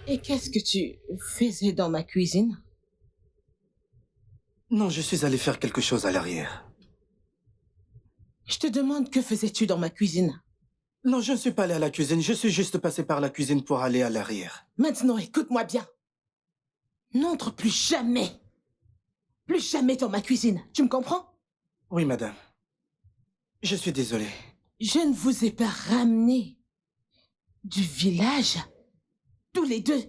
Et qu'est-ce que tu faisais dans ma cuisine? Non, je suis allé faire quelque chose à l'arrière. Je te demande que faisais-tu dans ma cuisine? Non, je ne suis pas allé à la cuisine. Je suis juste passé par la cuisine pour aller à l'arrière. Maintenant, écoute-moi bien. N'entre plus jamais. Plus jamais dans ma cuisine. Tu me comprends? Oui, madame. Je suis désolé. Je ne vous ai pas ramené du village, tous les deux,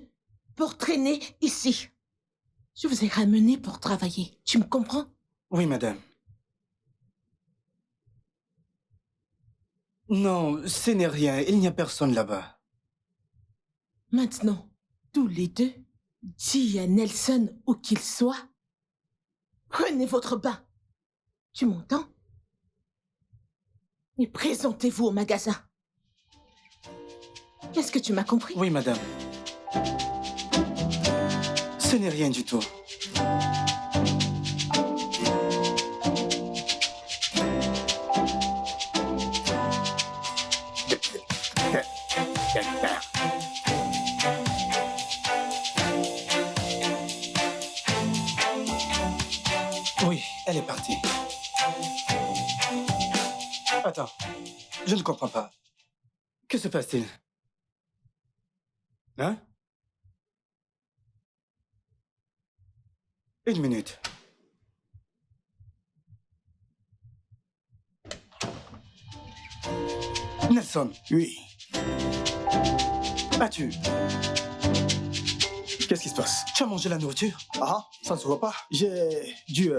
pour traîner ici. Je vous ai ramené pour travailler. Tu me comprends? Oui, madame. Non, ce n'est rien. Il n'y a personne là-bas. Maintenant, tous les deux, dis à Nelson où qu'il soit, prenez votre bain. Tu m'entends? Et présentez-vous au magasin. Est-ce que tu m'as compris? Oui, madame. Ce n'est rien du tout. Oui, elle est partie. Attends, je ne comprends pas. Que se passe-t-il? Hein? Une minute. Nelson, Oui. as-tu... Qu'est-ce qui se passe? Tu as mangé la nourriture? Ah, ça ne se voit pas. J'ai dû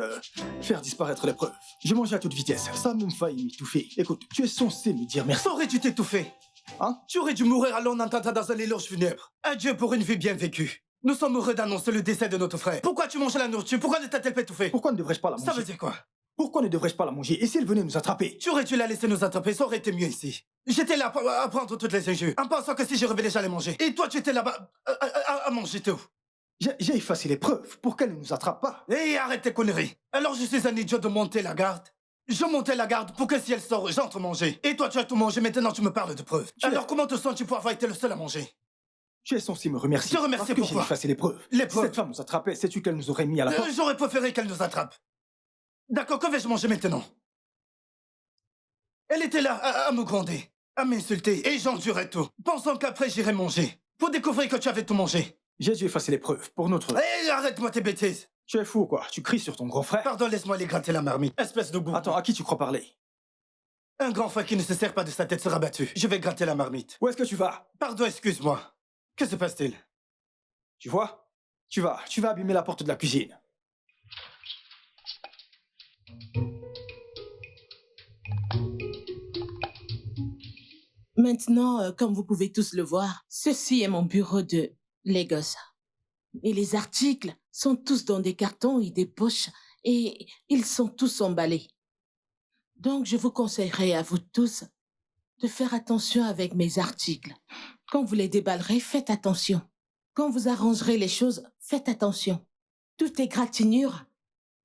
faire disparaître les preuves. J'ai mangé à toute vitesse. Ça a même failli m'étouffer. Écoute, tu es censé me dire merci. Ça aurait dû t'étouffer. Hein? Tu aurais dû mourir alors en entendant dans un éloge funèbre. Adieu pour une vie bien vécue. Nous sommes heureux d'annoncer le décès de notre frère. Pourquoi tu manges la nourriture? Pourquoi ne t'a-t-elle pas étouffé? Pourquoi ne devrais-je pas la manger? Ça veut dire quoi? Pourquoi ne devrais-je pas la manger? Et si elle venait nous attraper? Tu aurais dû la laisser nous attraper, ça aurait été mieux ici. J'étais là à prendre toutes les injures, en pensant que si je revenais, j'allais manger. Et toi, tu étais là-bas à manger tout. J'ai effacé les preuves pour qu'elle ne nous attrape pas. Et arrête tes conneries. Alors je suis un idiot de monter la garde. Je montais la garde pour que si elle sort, j'entre manger. Et toi, tu as tout mangé, maintenant tu me parles de preuves. Alors comment te sens-tu pour avoir été le seul à manger? Tu es censé me remercier. Je remercie parce que j'ai pourquoi? effacé les preuves. Les Si preuves? cette femme nous attrapait, sais-tu qu'elle nous aurait mis à la porte? J'aurais préféré qu'elle nous attrape. D'accord, que vais-je manger maintenant? Elle était là à me gronder, à m'insulter, et j'endurais tout, pensant qu'après j'irais manger, pour découvrir que tu avais tout mangé. J'ai dû effacer les preuves pour notre... Hé, arrête-moi tes bêtises. Tu es fou ou quoi? Tu cries sur ton grand frère? Pardon, laisse-moi aller gratter la marmite, espèce de boue. Attends, à qui tu crois parler? Un grand frère qui ne se sert pas de sa tête sera battu. Je vais gratter la marmite. Où est-ce que tu vas? Pardon, excuse-moi. Que se passe-t-il? Tu vois? Tu vas abîmer la porte de la cuisine. Maintenant, comme vous pouvez tous le voir, ceci est mon bureau de Lagos. Et les articles sont tous dans des cartons et des poches et ils sont tous emballés. Donc, je vous conseillerais à vous tous de faire attention avec mes articles. Quand vous les déballerez, faites attention. Quand vous arrangerez les choses, faites attention. Toute égratignure,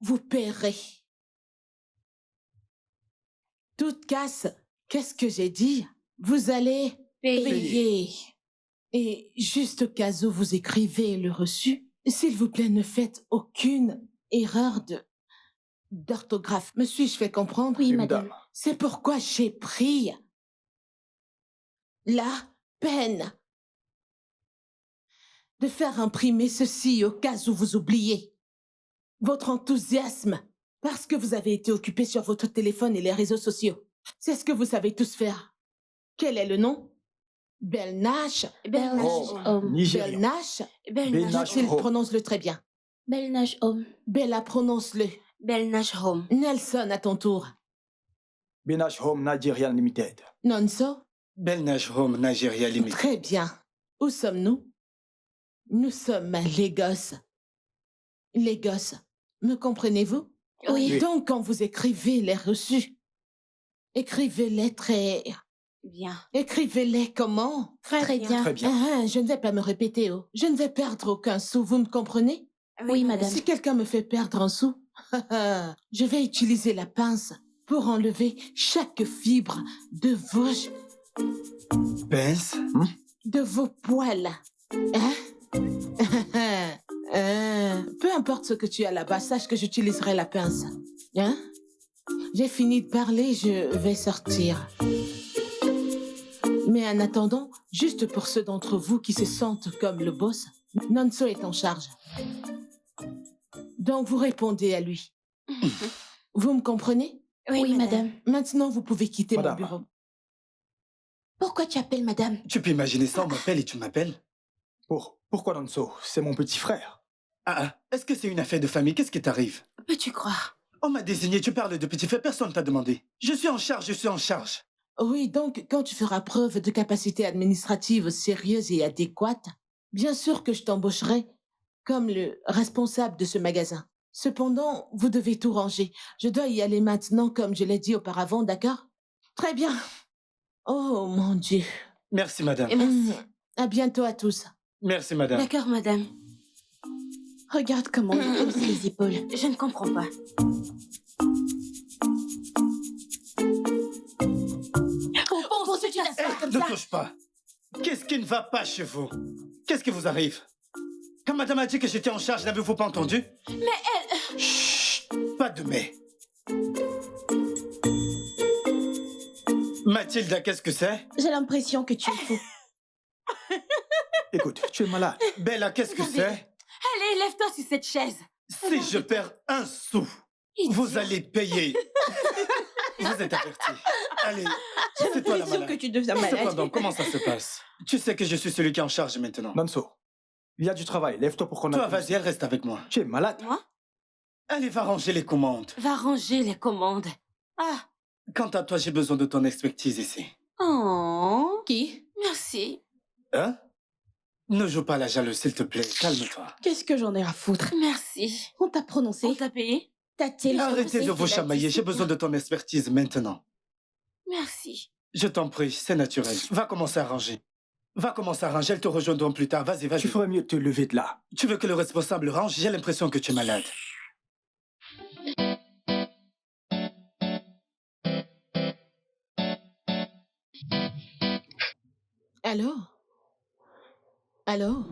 vous paierez. Toute casse, qu'est-ce que j'ai dit? Vous allez payer. Et juste au cas où vous écrivez le reçu, s'il vous plaît, ne faites aucune erreur d'orthographe. Me suis-je fait comprendre? Oui, Une madame. dame. C'est pourquoi j'ai pris la peine de faire imprimer ceci au cas où vous oubliez. Votre enthousiasme, parce que vous avez été occupé sur votre téléphone et les réseaux sociaux. C'est ce que vous savez tous faire. Quel est le nom? Belnash. Belnash Oh, Home. Nigérian. Belnash. Belnash Il Home. prononce-le très bien. Belnash Home. Bella, prononce-le. Belnash Home. Nelson, à ton tour. Benash Home Nigerian Limited. Nonso? Belnage Home, Nigeria Limite. Très bien. Où sommes-nous? Nous sommes à Lagos. Lagos. Me comprenez-vous? Oui. Donc, quand vous écrivez les reçus, écrivez-les très... Bien. Écrivez-les comment? Très bien. Très bien. Je ne vais pas me répéter, oh. Je ne vais perdre aucun sou, vous me comprenez? Oui, madame. Si quelqu'un me fait perdre un sou, je vais utiliser la pince pour enlever chaque fibre de vos Pince? poils. Hein? Peu importe ce que tu as là-bas, sache que j'utiliserai la pince. Hein? J'ai fini de parler, je vais sortir. Mais en attendant, juste pour ceux d'entre vous qui se sentent comme le boss, Nonso est en charge. Donc vous répondez à lui. Vous me comprenez? Oui, madame. Maintenant, vous pouvez quitter Madame. mon bureau. Pourquoi tu appelles madame? Tu peux imaginer ça, on m'appelle et tu m'appelles? Pourquoi Nonso? C'est mon petit frère. Est-ce que c'est une affaire de famille? Qu'est-ce qui t'arrive? Peux-tu croire? On m'a désigné, tu parles de petit frère, personne t'a demandé. Je suis en charge, je suis en charge. Oui, donc quand tu feras preuve de capacité administrative sérieuse et adéquate, bien sûr que je t'embaucherai comme le responsable de ce magasin. Cependant, vous devez tout ranger. Je dois y aller maintenant, comme je l'ai dit auparavant, d'accord? Très bien. Oh, mon Dieu. Merci, madame. Et merci. À bientôt à tous. Merci, madame. D'accord, madame. Regarde comment il hausse les épaules. Je ne comprends pas. Pour ce tu t'assois comme Ne ça. touche pas. Qu'est-ce qui ne va pas chez vous? Qu'est-ce qui vous arrive? Quand madame a dit que j'étais en charge, n'avez-vous pas entendu? Mais elle... Chut, pas de mais. Mathilda, qu'est-ce que c'est? J'ai l'impression que tu es fou. Écoute, tu es malade. Bella, qu'est-ce que c'est? Allez, lève-toi sur cette chaise. Si je perds un sou, vous allez payer. Vous êtes avertis. Allez, c'est toi la malade. que tu deviens Cependant, comment ça se passe? Tu sais que je suis celui qui est en charge maintenant. Nonso, il y a du travail. Lève-toi pour qu'on Toi, aille. vas-y, elle reste avec moi. Tu es malade. Moi? Allez, va ranger les commandes. Va ranger les commandes. Ah. Quant à toi, j'ai besoin de ton expertise ici. Oh. Qui? Merci. Hein? Ne joue pas la jalouse, s'il te plaît. Calme-toi. Qu'est-ce que j'en ai à foutre? Merci. On t'a prononcé? On t'a payé? T'a-t-il Arrêtez de vous chamailler. J'ai besoin de ton expertise maintenant. Merci. Je t'en prie, c'est naturel. Va commencer à ranger. Va commencer à ranger, elles te rejoindront plus tard. Vas-y, vas-y. Tu ferais mieux de te lever de là. Tu veux que le responsable range? J'ai l'impression que tu es malade. Allô? Allô?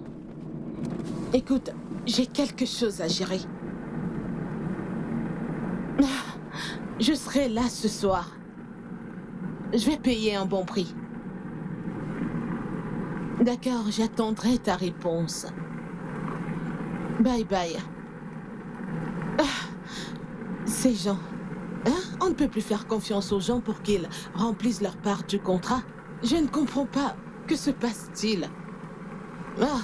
Écoute, j'ai quelque chose à gérer. Je serai là ce soir. Je vais payer un bon prix. D'accord, j'attendrai ta réponse. Bye bye. Ces gens, hein? On ne peut plus faire confiance aux gens pour qu'ils remplissent leur part du contrat. Je ne comprends pas. Que se passe-t-il? Ah.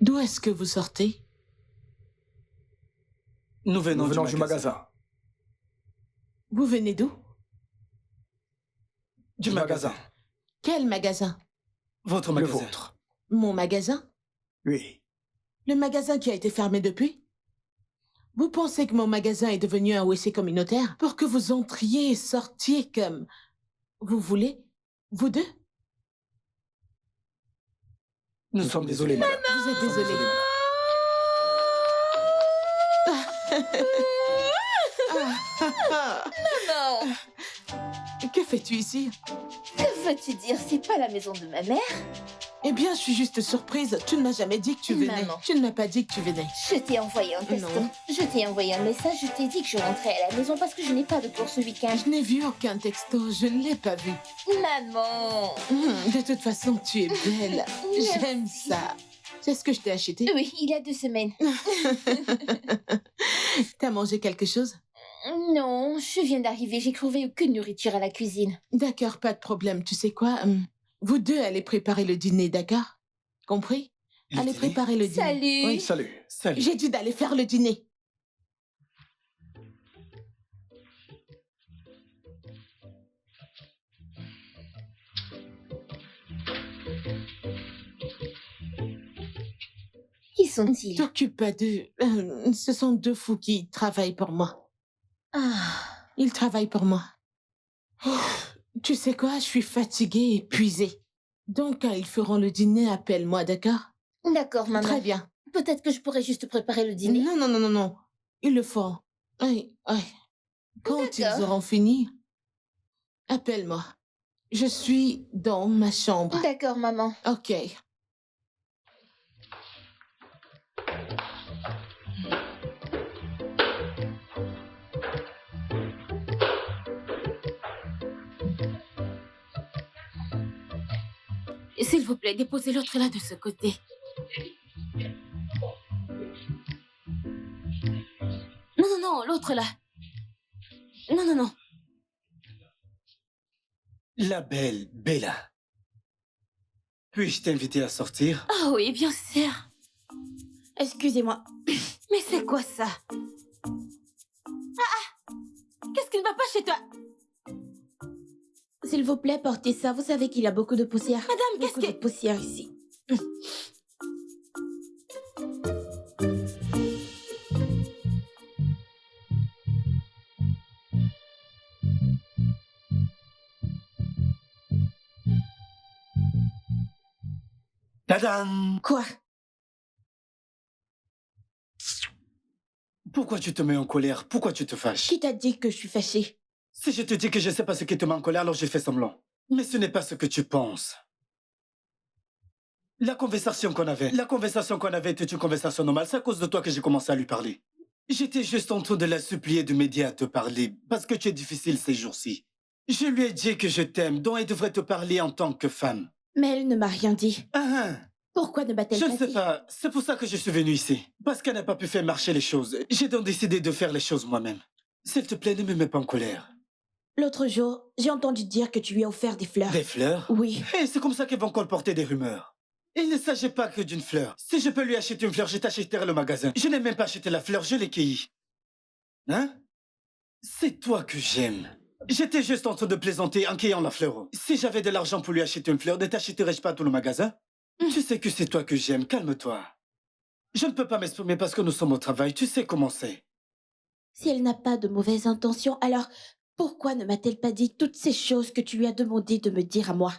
D'où est-ce que vous sortez? Nous venons, Nous venons du magasin. Vous venez d'où? Du magasin. Quel magasin? Votre Le magasin. vôtre. Mon magasin? Oui. Le magasin qui a été fermé depuis? Vous pensez que mon magasin est devenu un WC communautaire pour que vous entriez et sortiez comme vous voulez? Vous deux? Nous Nous sommes désolés, madame. Vous êtes désolé. Non! Que fais-tu ici? Que veux-tu dire? C'est pas la maison de ma mère? Eh bien, je suis juste surprise. Tu ne m'as jamais dit que tu venais. Maman. Tu ne m'as pas dit que tu venais. Je t'ai envoyé un texto. Non. Je t'ai envoyé un message, je t'ai dit que je rentrais à la maison parce que je n'ai pas de cours ce week-end. Je n'ai vu aucun texto. Je ne l'ai pas vu. Maman! De toute façon, tu es belle. J'aime ça. C'est ce que je t'ai acheté. Oui, il y a 2 semaines. T'as mangé quelque chose? Non, je viens d'arriver, j'ai trouvé aucune nourriture à la cuisine. D'accord, pas de problème. Tu sais quoi? Vous deux allez préparer le dîner, d'accord? Compris? Le Allez dîner? préparer le dîner. Salut! Oui. Salut. Salut. J'ai dit d'aller faire le dîner. sont-ils? T'occupe pas d'eux. Ce sont deux fous qui travaillent pour moi. Ah, Ils travaillent pour moi. Tu sais quoi, je suis fatiguée et épuisée. Donc, quand ils feront le dîner, appelle-moi, d'accord? d'accord, maman. Très bien. Peut-être que je pourrais juste préparer le dîner. Non, non, non, non, non. Ils le font. Oui, oui. Quand ils D'accord. auront fini, appelle-moi. Je suis dans ma chambre. D'accord, maman. Ok. S'il vous plaît, déposez l'autre là de ce côté. Non, non, non, l'autre là. Non, non, non. La belle Bella. Puis-je t'inviter à sortir? Ah oui, bien sûr. Excusez-moi. Mais c'est quoi ça? Qu'est-ce qui ne va pas chez toi? S'il vous plaît, portez ça. Vous savez qu'il y a beaucoup de poussière. Madame, qu'est-ce Beaucoup de que... poussière ici. Tadam! Quoi? Pourquoi tu te mets en colère? Pourquoi tu te fâches? Qui t'a dit que je suis fâchée? Si je te dis que je sais pas ce qui te met en colère, alors je fais semblant. Mais ce n'est pas ce que tu penses. La conversation qu'on avait était une conversation normale. C'est à cause de toi que j'ai commencé à lui parler. J'étais juste en train de la supplier de m'aider à te parler, parce que tu es difficile ces jours-ci. Je lui ai dit que je t'aime, dont elle devrait te parler en tant que femme. Mais elle ne m'a rien dit. Ah, Pourquoi ne m'a-t-elle je pas ne sais dit? pas. C'est pour ça que je suis venu ici. Parce qu'elle n'a pas pu faire marcher les choses. J'ai donc décidé de faire les choses moi-même. S'il te plaît, ne me mets pas en colère. L'autre jour, j'ai entendu dire que tu lui as offert des fleurs. Des fleurs? Oui. Et c'est comme ça qu'ils vont colporter des rumeurs. Il ne s'agit pas que d'une fleur. Si je peux lui acheter une fleur, je t'achèterai le magasin. Je n'ai même pas acheté la fleur, je l'ai cueillie. Hein? C'est toi que j'aime. J'étais juste en train de plaisanter en cueillant la fleur. Si j'avais de l'argent pour lui acheter une fleur, ne t'achèterais-je pas tout le magasin? Tu sais que c'est toi que j'aime, calme-toi. Je ne peux pas m'exprimer parce que nous sommes au travail, tu sais comment c'est. Si elle n'a pas de mauvaises intentions, alors pourquoi ne m'a-t-elle pas dit toutes ces choses que tu lui as demandé de me dire à moi?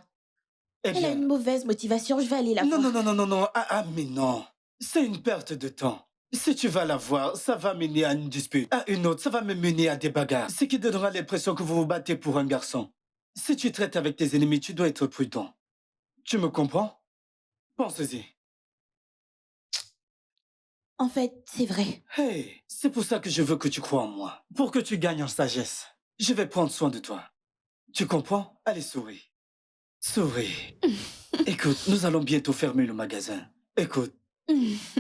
Eh Elle a bien... une mauvaise motivation, je vais aller la Non, voir. non, non, non, non, non. Ah, mais non. C'est une perte de temps. Si tu vas la voir, ça va mener à une dispute. À une autre, ça va me mener à des bagarres. Ce qui donnera l'impression que vous vous battez pour un garçon. Si tu traites avec tes ennemis, tu dois être prudent. Tu me comprends? Pense-y. En fait, c'est vrai. Hey, c'est pour ça que je veux que tu crois en moi. Pour que tu gagnes en sagesse. Je vais prendre soin de toi. Tu comprends? Allez, souris. Souris. Écoute, nous allons bientôt fermer le magasin. Écoute,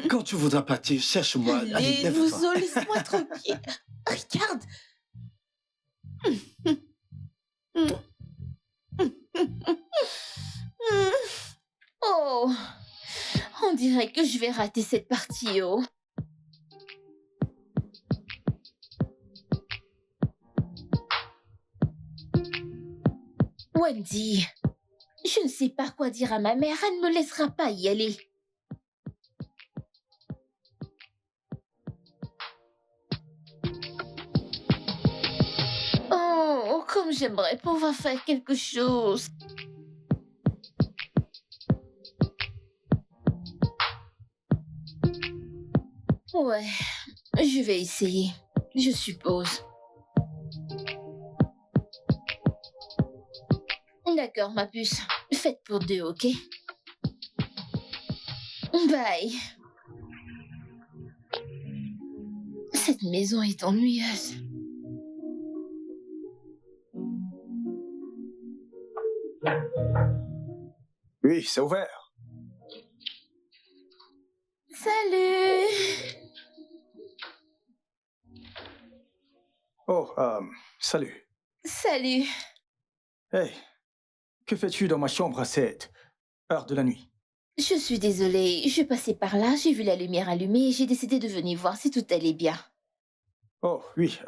quand tu voudras partir, cherche-moi. Allez, Allez, lève-toi. Nouzo, laisse-moi tranquille. Regarde. Oh, on dirait que je vais rater cette partie, oh. Wendy, je ne sais pas quoi dire à ma mère, elle ne me laissera pas y aller. Oh, comme j'aimerais pouvoir faire quelque chose. Ouais, je vais essayer, je suppose. D'accord, ma puce. Faites pour deux, ok? Bye. Cette maison est ennuyeuse. Oui, c'est ouvert. Salut! Oh, salut. Salut! Hey, que fais-tu dans ma chambre à cette heure de la nuit? Je suis désolée, je passais par là, j'ai vu la lumière allumée et j'ai décidé de venir voir si tout allait bien. Oh, oui,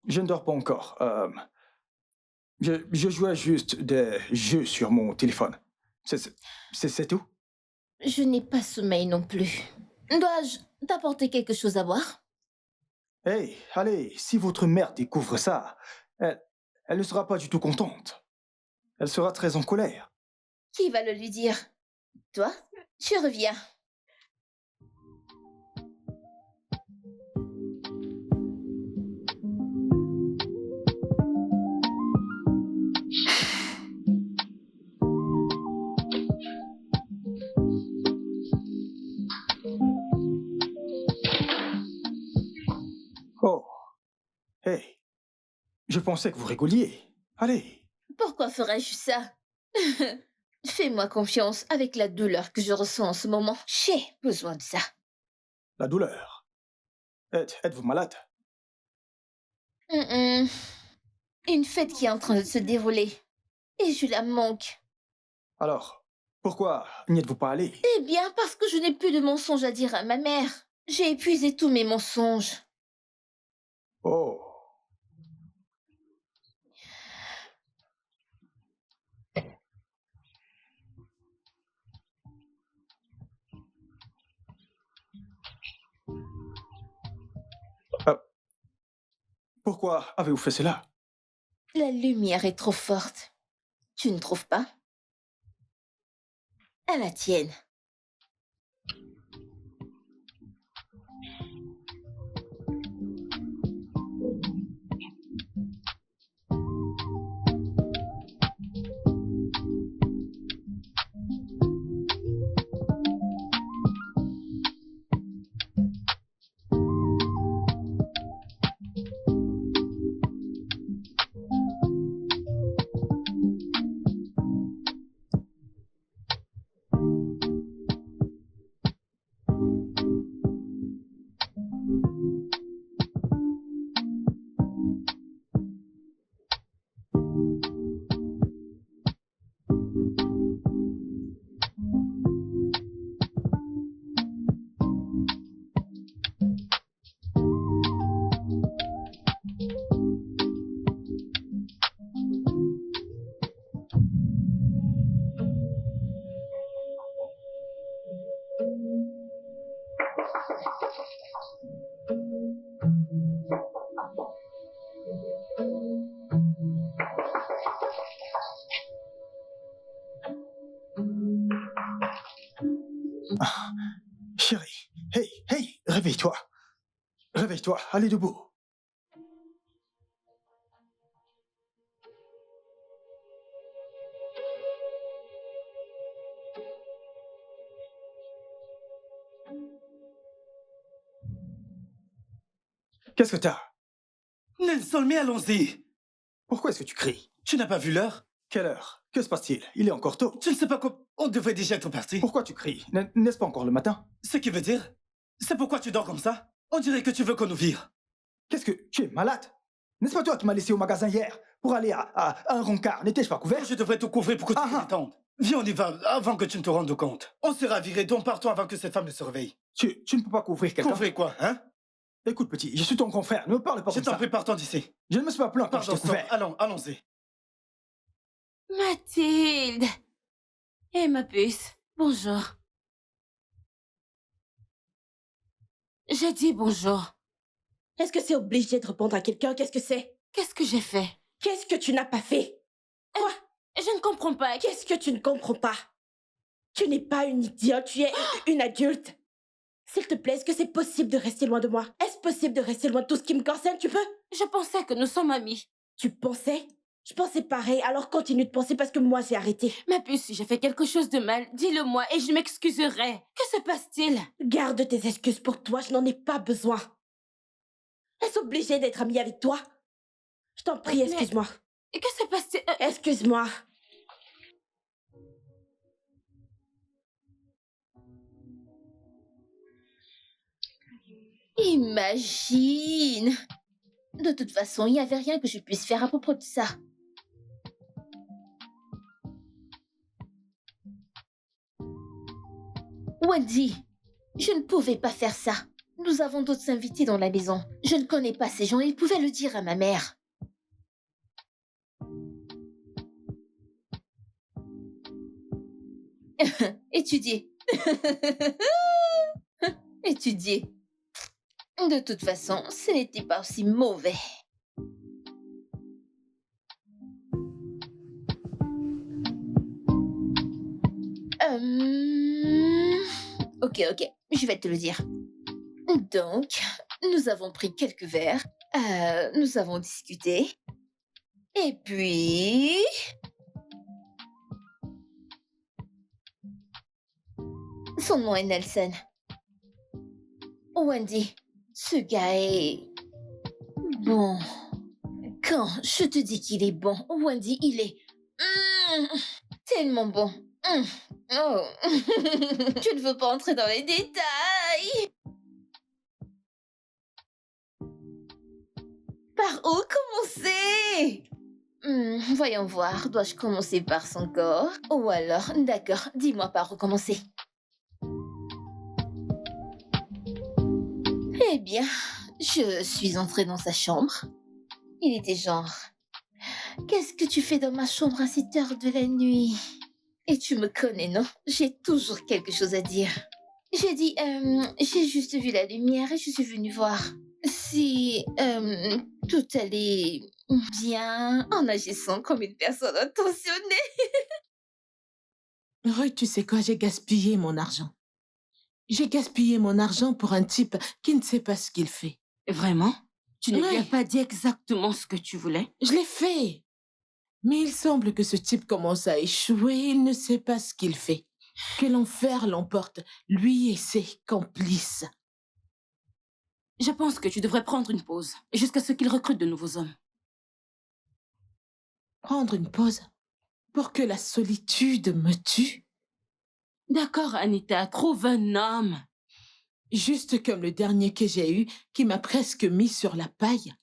je ne dors pas encore. Je jouais juste des jeux sur mon téléphone. C'est tout? Je n'ai pas sommeil non plus. Dois-je t'apporter quelque chose à boire? Hey, allez, si votre mère découvre ça, elle ne sera pas du tout contente. Elle sera très en colère. Qui va le lui dire? Toi? Je reviens. Oh, hey, je pensais que vous rigoliez. Allez, Pourquoi ferais-je ça? Fais-moi confiance avec la douleur que je ressens en ce moment. J'ai besoin de ça. la douleur. Êtes-vous malade? Hum, hum. Une fête qui est en train de se dérouler. Et je la manque. Alors, pourquoi n'y êtes-vous pas allé? Eh bien, parce que je n'ai plus de mensonges à dire à ma mère. J'ai épuisé tous mes mensonges. Oh, pourquoi avez-vous fait cela? La lumière est trop forte. Tu ne trouves pas? À la tienne. Chérie, hey, hey, réveille-toi. Réveille-toi, allez debout. Qu'est-ce que t'as? Nelson, mais allons-y. Pourquoi est-ce que tu cries? Tu n'as pas vu l'heure? Quelle heure? Que se passe-t-il? Il est encore tôt. Tu ne sais pas quoi. On devrait déjà être parti. Pourquoi tu cries? N'est-ce pas encore le matin? Ce qui veut dire, c'est pourquoi tu dors comme ça? On dirait que tu veux qu'on nous vire. Qu'est-ce que... Tu es malade? N'est-ce pas toi qui m'as laissé au magasin hier pour aller à un rencard? N'étais-je pas couvert? Je devrais te couvrir pour que tu Ah, te ah. détendes. Viens, on y va, avant que tu ne te rendes compte. On sera viré, donc partons avant que cette femme ne se réveille. Tu ne peux pas couvrir quelqu'un? Couvrir quoi, hein? Écoute, petit, je suis ton grand frère, ne me parle pas Je comme t'en ça. prie, partons d'ici. Je ne me suis pas plaint quand je Pardon, t'ai couvert. allons, allons-y. Mathilde! Eh, ma puce, bonjour. J'ai dit bonjour. Est-ce que c'est obligé de répondre à quelqu'un? Qu'est-ce que c'est? Qu'est-ce que j'ai fait? Qu'est-ce que tu n'as pas fait? Quoi? Je ne comprends pas. Qu'est-ce que tu ne comprends pas? Tu n'es pas une idiote, tu es une adulte. S'il te plaît, est-ce que c'est possible de rester loin de moi? Est-ce possible de rester loin de tout ce qui me concerne? Tu peux? Je pensais que nous sommes amis. Tu pensais? Je pensais pareil, alors continue de penser parce que moi j'ai arrêté. Ma puce, si j'ai fait quelque chose de mal, dis-le-moi et je m'excuserai. Que se passe-t-il? Garde tes excuses pour toi, je n'en ai pas besoin. Est-ce obligé d'être amie avec toi? Je t'en prie, Mais- excuse-moi. Que se passe-t-il? Excuse-moi. Imagine! De toute façon, il n'y avait rien que je puisse faire à propos de ça. Wendy, je ne pouvais pas faire ça. Nous avons d'autres invités dans la maison. Je ne connais pas ces gens, ils pouvaient le dire à ma mère. Étudier. Étudier. De toute façon, ce n'était pas aussi mauvais. Ok, je vais te le dire. Donc, nous avons pris quelques verres, nous avons discuté, et puis... Son nom est Nelson. Wendy, ce gars est... bon. Quand je te dis qu'il est bon, Wendy, il est... tellement bon. Oh. Je ne veux pas entrer dans les détails. Par où commencer? Voyons voir, dois-je commencer par son corps? Ou alors, d'accord, dis-moi par où commencer. Eh bien, je suis entrée dans sa chambre. Il était genre... Qu'est-ce que tu fais dans ma chambre à 7 heures de la nuit? Et tu me connais, non? J'ai toujours quelque chose à dire. J'ai dit, j'ai juste vu la lumière et je suis venue voir si tout allait bien en agissant comme une personne intentionnée. Roy, tu sais quoi, j'ai gaspillé mon argent. J'ai gaspillé mon argent pour un type qui ne sait pas ce qu'il fait. Vraiment? Tu ne lui as Ouais. pas dit exactement ce que tu voulais? Je l'ai fait. Mais il semble que ce type commence à échouer, il ne sait pas ce qu'il fait. Que l'enfer l'emporte, lui et ses complices. Je pense que tu devrais prendre une pause jusqu'à ce qu'il recrute de nouveaux hommes. Prendre une pause pour que la solitude me tue? D'accord, Anita, trouve un homme. Juste comme le dernier que j'ai eu, qui m'a presque mis sur la paille.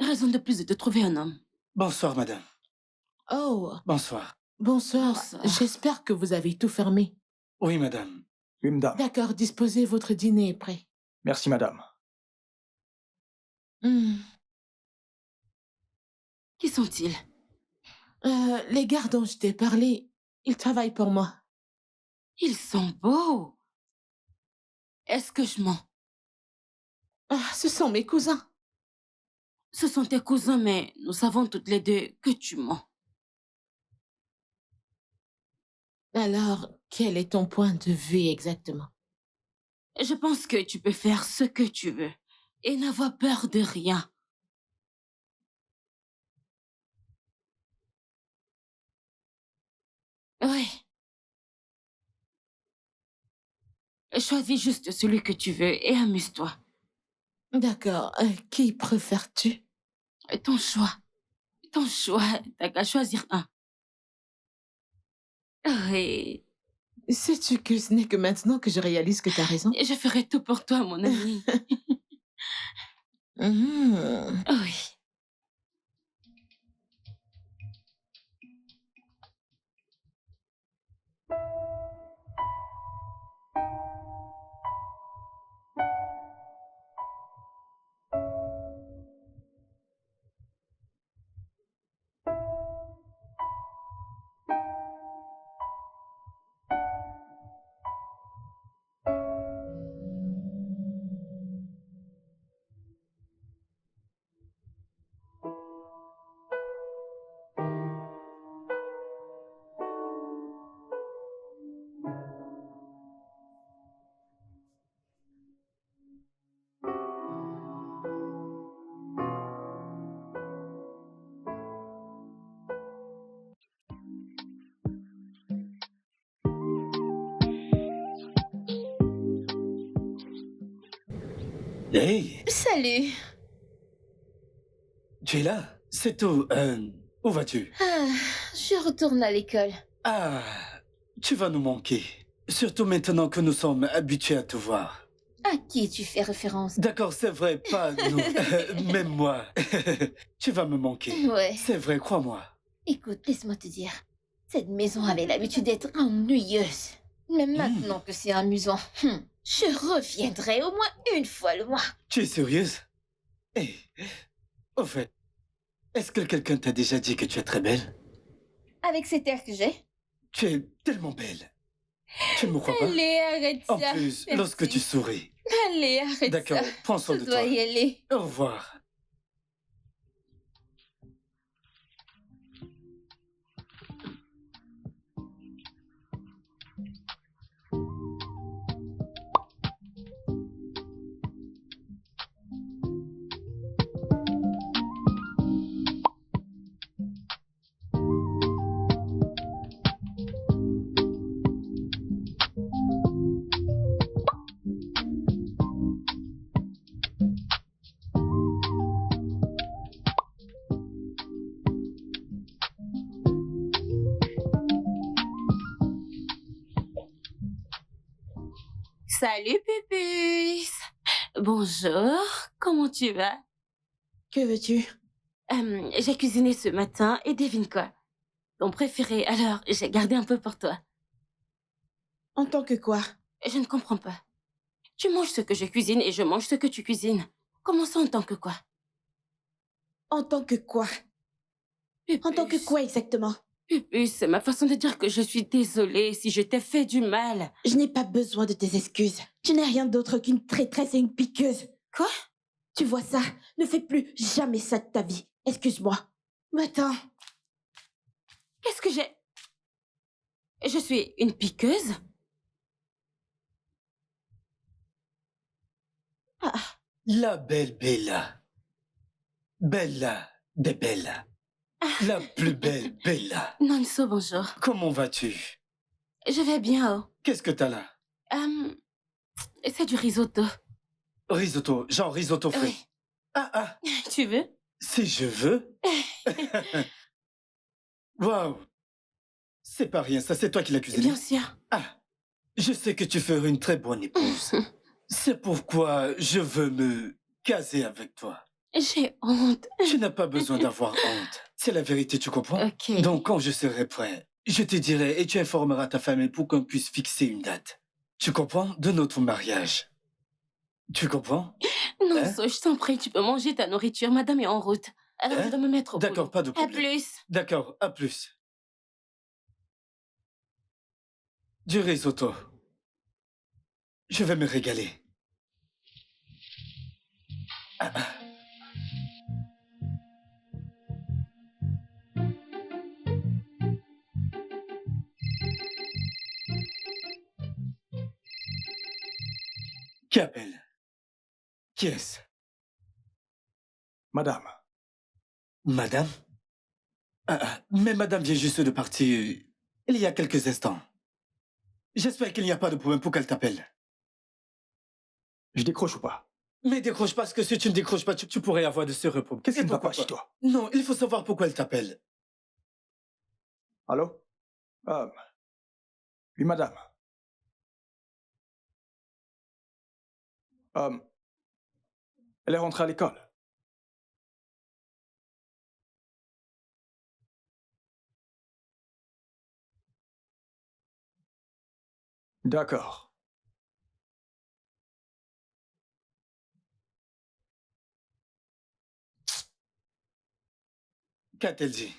Raison de plus de te trouver un homme. Bonsoir, madame. Oh, Bonsoir. bonsoir. Bonsoir. J'espère que vous avez tout fermé. Oui, madame. Oui, madame. D'accord, disposez, votre dîner est prêt. Merci, madame. Qui sont-ils? Les gars dont je t'ai parlé, ils travaillent pour moi. Ils sont beaux. Est-ce que je mens? Ah, ce sont mes cousins. Ce sont tes cousins, mais nous savons toutes les deux que tu mens. Alors, quel est ton point de vue exactement? Je pense que tu peux faire ce que tu veux et n'avoir peur de rien. Oui. Choisis juste celui que tu veux et amuse-toi. D'accord, qui préfères-tu? Ton choix. Ton choix. T'as qu'à choisir un. Oui. Sais-tu que ce n'est que maintenant que je réalise que t'as raison? Je ferai tout pour toi, mon ami. Oui. Hey, Salut. tu es là? C'est tout. Où vas-tu? Ah, je retourne à l'école. Ah, tu vas nous manquer. Surtout maintenant que nous sommes habitués à te voir. À qui tu fais référence? D'accord, c'est vrai, pas nous. Même moi. Tu vas me manquer. Ouais. C'est vrai, crois-moi. Écoute, laisse-moi te dire. Cette maison avait l'habitude d'être ennuyeuse. Mais maintenant que c'est amusant, je reviendrai au moins une fois le mois. Tu es sérieuse? Hé, au fait, est-ce que quelqu'un t'a déjà dit que tu es très belle? Avec cet air que j'ai. Tu es tellement belle. Tu ne me crois pas? Allez, arrête En ça. plus, Merci. lorsque tu souris. Allez, arrête D'accord, ça. prends soin Je de dois toi. y aller. Au revoir. Salut, Pupus. Bonjour, comment tu vas? Que veux-tu? J'ai cuisiné ce matin et devine quoi? Ton préféré, alors j'ai gardé un peu pour toi. En tant que quoi? Je ne comprends pas. Tu manges ce que je cuisine et je mange ce que tu cuisines. Comment ça en tant que quoi? En tant que quoi? En tant que Pupus. quoi exactement? Pupus, c'est ma façon de dire que je suis désolée si je t'ai fait du mal. Je n'ai pas besoin de tes excuses. Tu n'es rien d'autre qu'une traîtresse et une piqueuse. Quoi? Tu vois ça? Ne fais plus jamais ça de ta vie. Excuse-moi. Mais attends. Qu'est-ce que j'ai? Je suis une piqueuse? La belle Bella. Bella de Bella. La plus belle Bella. Nonso, bonjour. Comment vas-tu? Je vais bien, oh. Qu'est-ce que t'as là? C'est du risotto. Risotto, genre risotto frais. Oui. Ah, Tu veux? si je veux. Waouh. C'est pas rien, ça c'est toi qui l'as cuisiné. Bien sûr. Ah, je sais que tu ferais une très bonne épouse. C'est pourquoi je veux me caser avec toi. J'ai honte. Tu n'as pas besoin d'avoir honte. C'est la vérité, tu comprends? Ok. Donc, quand je serai prêt, je te dirai et tu informeras ta famille pour qu'on puisse fixer une date. Tu comprends? De notre mariage. Tu comprends? Nonso, je t'en prie, tu peux manger ta nourriture. Madame est en route. Alors Hein? je dois me mettre au boulot. D'accord, pas de À problème. plus. D'accord, à plus. Du risotto. Je vais me régaler. Ah, ah. Qui appelle? Qui est-ce? Madame, Madame? Mais madame vient juste de partir il y a quelques instants. J'espère qu'il n'y a pas de problème pour qu'elle t'appelle. je décroche ou pas? Mais décroche parce que si tu ne décroches pas, tu pourrais avoir de sérieux problèmes. Qu'est-ce qui Et ne va pourquoi pas chez toi? Non, il faut savoir pourquoi elle t'appelle. Allô? Oui, madame. Elle est rentrée à l'école. D'accord. Qu'a-t-elle dit?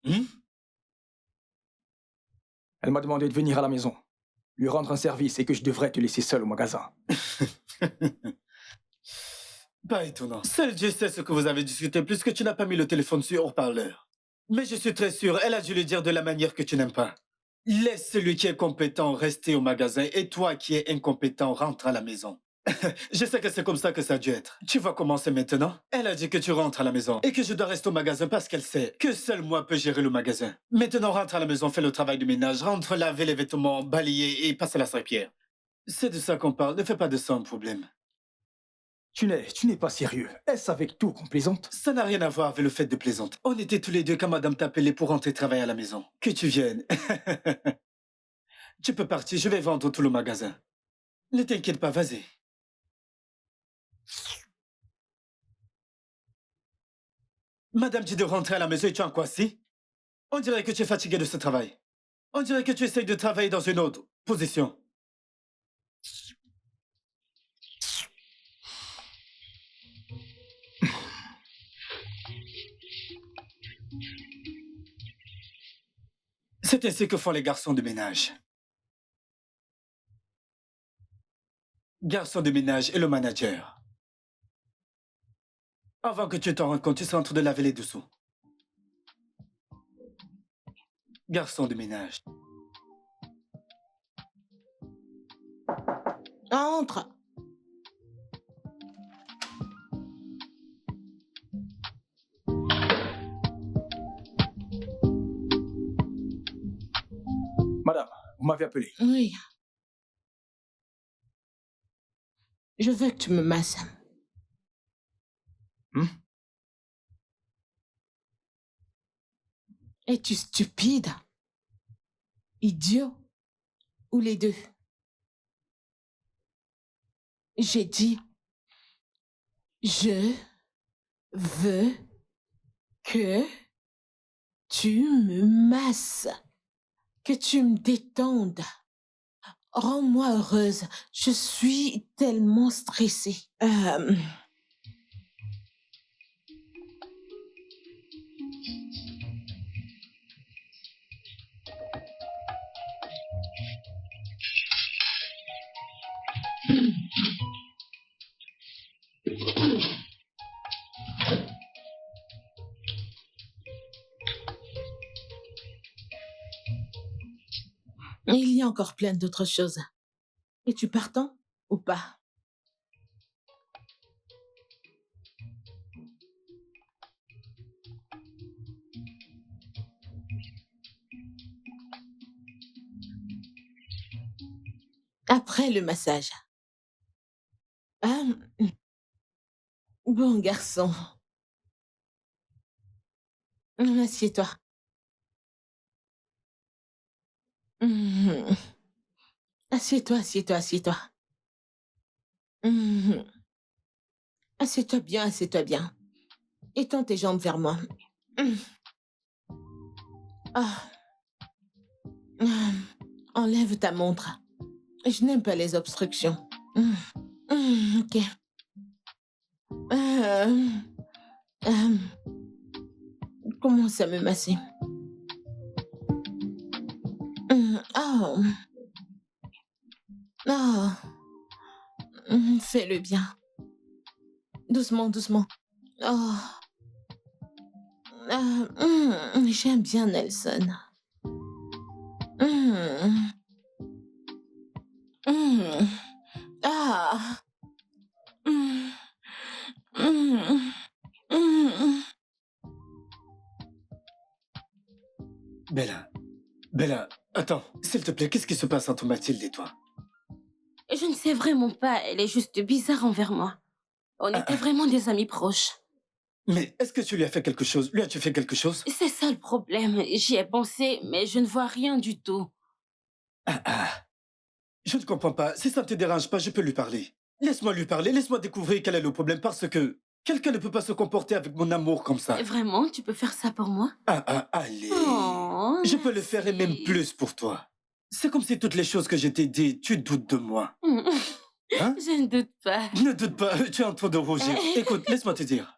Hmm? Elle m'a demandé de venir à la maison, lui rendre un service et que je devrais te laisser seul au magasin. Pas étonnant. Seul Dieu sait ce que vous avez discuté puisque tu n'as pas mis le téléphone sur haut-parleur. Mais je suis très sûr, elle a dû le dire de la manière que tu n'aimes pas. Laisse celui qui est compétent rester au magasin et toi qui es incompétent rentre à la maison. Je sais que c'est comme ça que ça a dû être. Tu vas commencer maintenant? Elle a dit que tu rentres à la maison et que je dois rester au magasin parce qu'elle sait que seul moi peux gérer le magasin. Maintenant, rentre à la maison, fais le travail de ménage, rentre laver les vêtements, balayer et passer la serpillière. C'est de ça qu'on parle, ne fais pas de ça un problème. Tu n'es pas sérieux. Est-ce avec tout qu'on plaisante? Ça n'a rien à voir avec le fait de plaisante. On était tous les deux quand madame t'appelait pour rentrer travailler à la maison. Que tu viennes. Tu peux partir, je vais vendre tout le magasin. Ne t'inquiète pas, vas-y. Madame dit de rentrer à la maison et tu en quoi si? On dirait que tu es fatigué de ce travail. On dirait que tu essayes de travailler dans une autre position. C'est ainsi que font les garçons de ménage. Garçon de ménage et le manager. Avant que tu t'en rendes compte, tu es en train de laver les dessous. Garçon de ménage. Entre. Madame, vous m'avez appelé. Oui. Je veux que tu me masses. Hmm? Es-tu stupide? Idiot? Ou les deux? J'ai dit, je veux que tu me masses, que tu me détendes. Rends-moi heureuse. Je suis tellement stressée. Il y a encore plein d'autres choses. Es-tu partant ou pas? Après le massage. Bon garçon. Assieds-toi. Assieds-toi, assieds-toi, assieds-toi. Assieds-toi bien, assieds-toi bien. Étends tes jambes vers moi. Ah. Enlève ta montre. Je n'aime pas les obstructions. Ok. Commence à me masser. Oh. Oh. Fais-le bien. Doucement, doucement. Oh. J'aime bien Nelson. Ah. Bella. Bella, attends, s'il te plaît, qu'est-ce qui se passe entre Mathilde et toi? Je ne sais vraiment pas, elle est juste bizarre envers moi. On était vraiment des amis proches. Mais est-ce que tu lui as fait quelque chose? Lui as-tu fait quelque chose? C'est ça le problème. J'y ai pensé, mais je ne vois rien du tout. Je ne comprends pas. Si ça ne te dérange pas, je peux lui parler. Laisse-moi lui parler, laisse-moi découvrir quel est le problème parce que quelqu'un ne peut pas se comporter avec mon amour comme ça. Vraiment, tu peux faire ça pour moi? Allez. Oh, Je peux le faire et même merci. plus pour toi. C'est comme si toutes les choses que je t'ai dit, tu doutes de moi. Hein? Je ne doute pas. Ne doute pas, tu es en train de rougir. Écoute, laisse-moi te dire.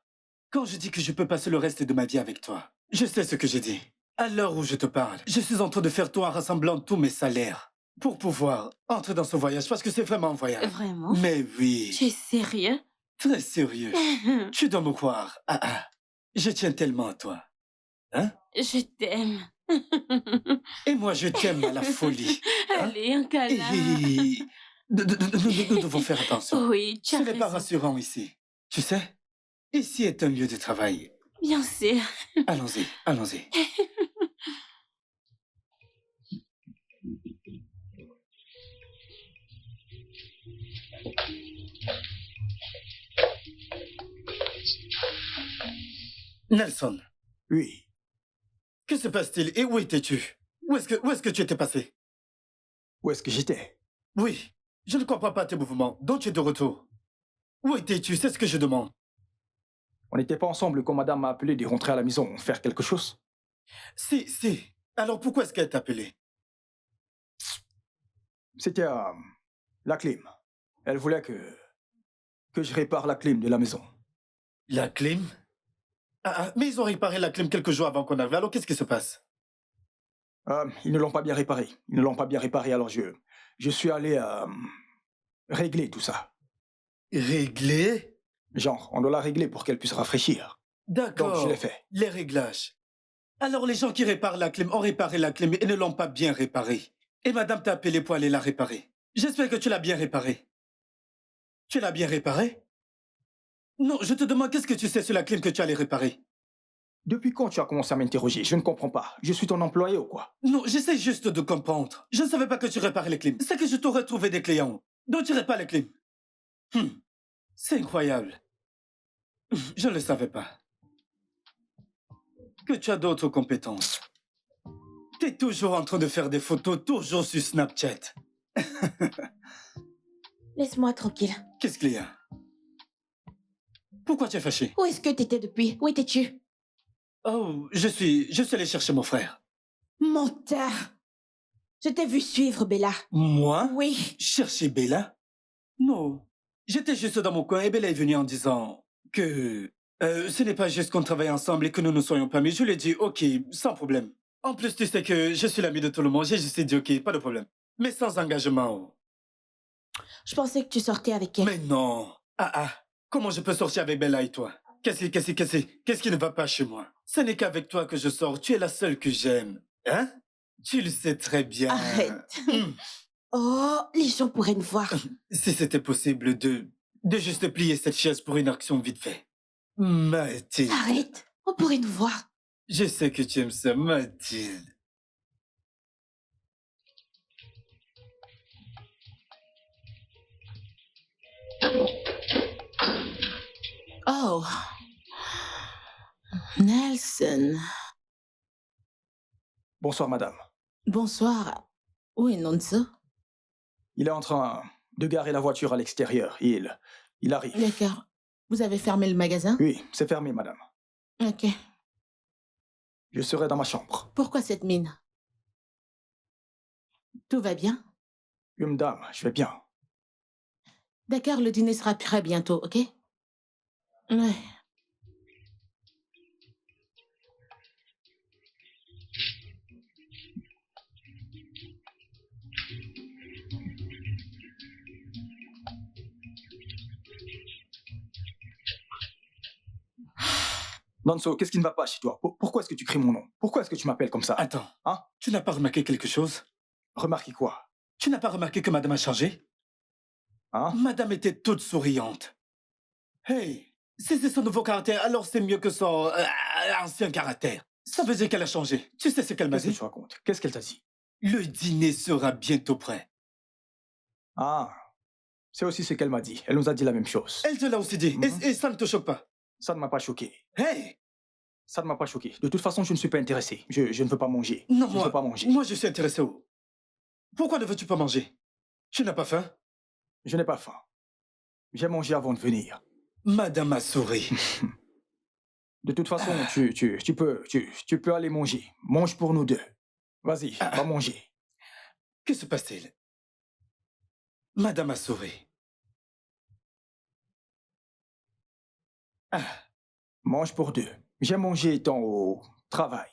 Quand je dis que je peux passer le reste de ma vie avec toi, je sais ce que j'ai dit. À l'heure où je te parle, je suis en train de faire tout en rassemblant tous mes salaires pour pouvoir entrer dans ce voyage parce que c'est vraiment un voyage. Vraiment? Mais oui, Tu es sérieux? très sérieux. Tu dois me croire. Je tiens tellement à toi. Hein? Je t'aime. Et moi, je t'aime à la folie. Hein? Allez, un câlin. Et nous devons faire attention. Oui, tu Ce as n'est pas raison. rassurant ici. Tu sais, ici est un lieu de travail. Bien sûr. Allons-y, allons-y. Nelson, Oui. que se passe-t-il et où étais-tu? Où est-ce que tu étais passé? Où est-ce que j'étais? Oui, je ne comprends pas tes mouvements. Donc tu es de retour. Où étais-tu? C'est ce que je demande. On n'était pas ensemble quand madame m'a appelé de rentrer à la maison faire quelque chose? Si, si. Alors pourquoi est-ce qu'elle t'a appelé? C'était la clim. Elle voulait que je répare la clim de la maison. La clim? Mais ils ont réparé la clim quelques jours avant qu'on arrive. Alors qu'est-ce qui se passe? Ils ne l'ont pas bien réparé. Ils ne l'ont pas bien réparé, alors je suis allé régler tout ça. Régler? Genre, on doit la régler pour qu'elle puisse rafraîchir. Donc, D'accord. je l'ai fait. Les réglages. Alors, les gens qui réparent la clim ont réparé la clim et ne l'ont pas bien réparée. Et madame t'a appelé pour aller la réparer. J'espère que tu l'as bien réparée. Tu l'as bien réparée? Non, je te demande qu'est-ce que tu sais sur la clim que tu allais réparer? Depuis quand tu as commencé à m'interroger? Je ne comprends pas. Je suis ton employé ou quoi? Non, j'essaie juste de comprendre. Je ne savais pas que tu réparais les clims. C'est que je t'aurais trouvé des clients. Donc tu répares les clims. C'est incroyable. Je ne le savais pas. Que tu as d'autres compétences. T'es toujours en train de faire des photos, toujours sur Snapchat. Laisse-moi tranquille. Qu'est-ce qu'il y a? Pourquoi tu es fâché? Où est-ce que t'étais depuis? Où étais-tu? Oh, je suis allé chercher mon frère. Menteur! Je t'ai vu suivre Bella. Moi? Oui. Chercher Bella? Non. J'étais juste dans mon coin et Bella est venue en disant que ce n'est pas juste qu'on travaille ensemble et que nous nous soyons pas mis. Je lui ai dit ok, sans problème. En plus, tu sais que je suis l'ami de tout le monde. J'ai juste dit ok, pas de problème. Mais sans engagement. Je pensais que tu sortais avec elle. Mais non. Comment je peux sortir avec Bella et toi? Qu'est-ce qui ne va pas chez moi? Ce n'est qu'avec toi que je sors. Tu es la seule que j'aime. Hein? Tu le sais très bien. Arrête. Oh, les gens pourraient nous voir. Si c'était possible de juste plier cette chaise pour une action vite fait. Mathilde. Arrête. On pourrait nous voir. Je sais que tu aimes ça, Mathilde. Oh. Nelson. Bonsoir, madame. Bonsoir. Où est Nonso? Il est en train de garer la voiture à l'extérieur. Il arrive. D'accord. Vous avez fermé le magasin? Oui, c'est fermé, madame. Ok. Je serai dans ma chambre. Pourquoi cette mine? Tout va bien? Oui, madame, je vais bien. D'accord, le dîner sera prêt bientôt, ok? Ouais. Nonso, qu'est-ce qui ne va pas chez toi? Pourquoi est-ce que tu cries mon nom? Pourquoi est-ce que tu m'appelles comme ça? Attends. Hein? Tu n'as pas remarqué quelque chose? Remarquez quoi? Tu n'as pas remarqué que madame a changé? Hein? Madame était toute souriante. Hey, si c'est son nouveau caractère, alors c'est mieux que son ancien caractère. Ça veut dire qu'elle a changé. Tu sais ce qu'elle m'a Qu'est-ce que dit? tu racontes? Qu'est-ce qu'elle t'a dit? Le dîner sera bientôt prêt. Ah, c'est aussi ce qu'elle m'a dit. Elle nous a dit la même chose. Elle te l'a aussi dit. Mhm. Et ça ne te choque pas? Ça ne m'a pas choqué. Hey! Ça ne m'a pas choqué. De toute façon, je ne suis pas intéressé. Je ne veux pas manger. Non, je ne veux pas manger. moi je suis intéressé où? Pourquoi ne veux-tu pas manger? Tu n'as pas faim? Je n'ai pas faim. J'ai mangé avant de venir. Madame a souri. De toute façon, tu peux aller manger. Mange pour nous deux. Vas-y, va manger. Que se passe-t-il? Madame a souri. Mange pour deux. J'ai mangé étant au travail.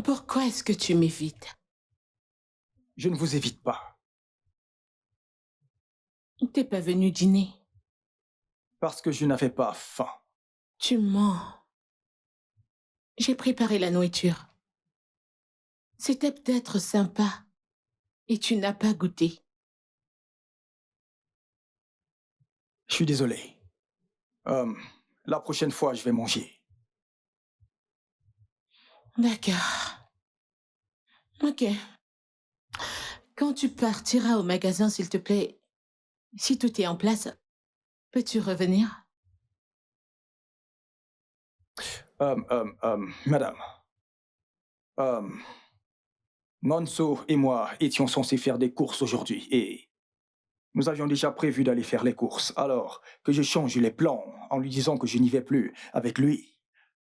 Pourquoi est-ce que tu m'évites? Je ne vous évite pas. T'es pas venu dîner. Parce que je n'avais pas faim. Tu mens. J'ai préparé la nourriture. C'était peut-être sympa. Et tu n'as pas goûté. Je suis désolé. La prochaine fois, je vais manger. D'accord. Ok. Quand tu partiras au magasin, s'il te plaît, si tout est en place, peux-tu revenir? Madame. Nonso et moi étions censés faire des courses aujourd'hui et nous avions déjà prévu d'aller faire les courses. Alors que je change les plans en lui disant que je n'y vais plus avec lui.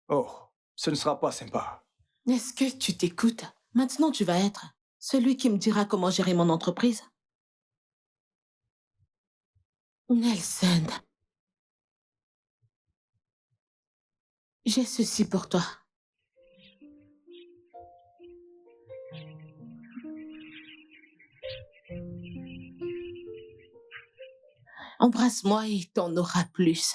Oh, ce ne sera pas sympa. Est-ce que tu t'écoutes? Maintenant, tu vas être celui qui me dira comment gérer mon entreprise. Nelson, j'ai ceci pour toi. Embrasse-moi et t'en auras plus.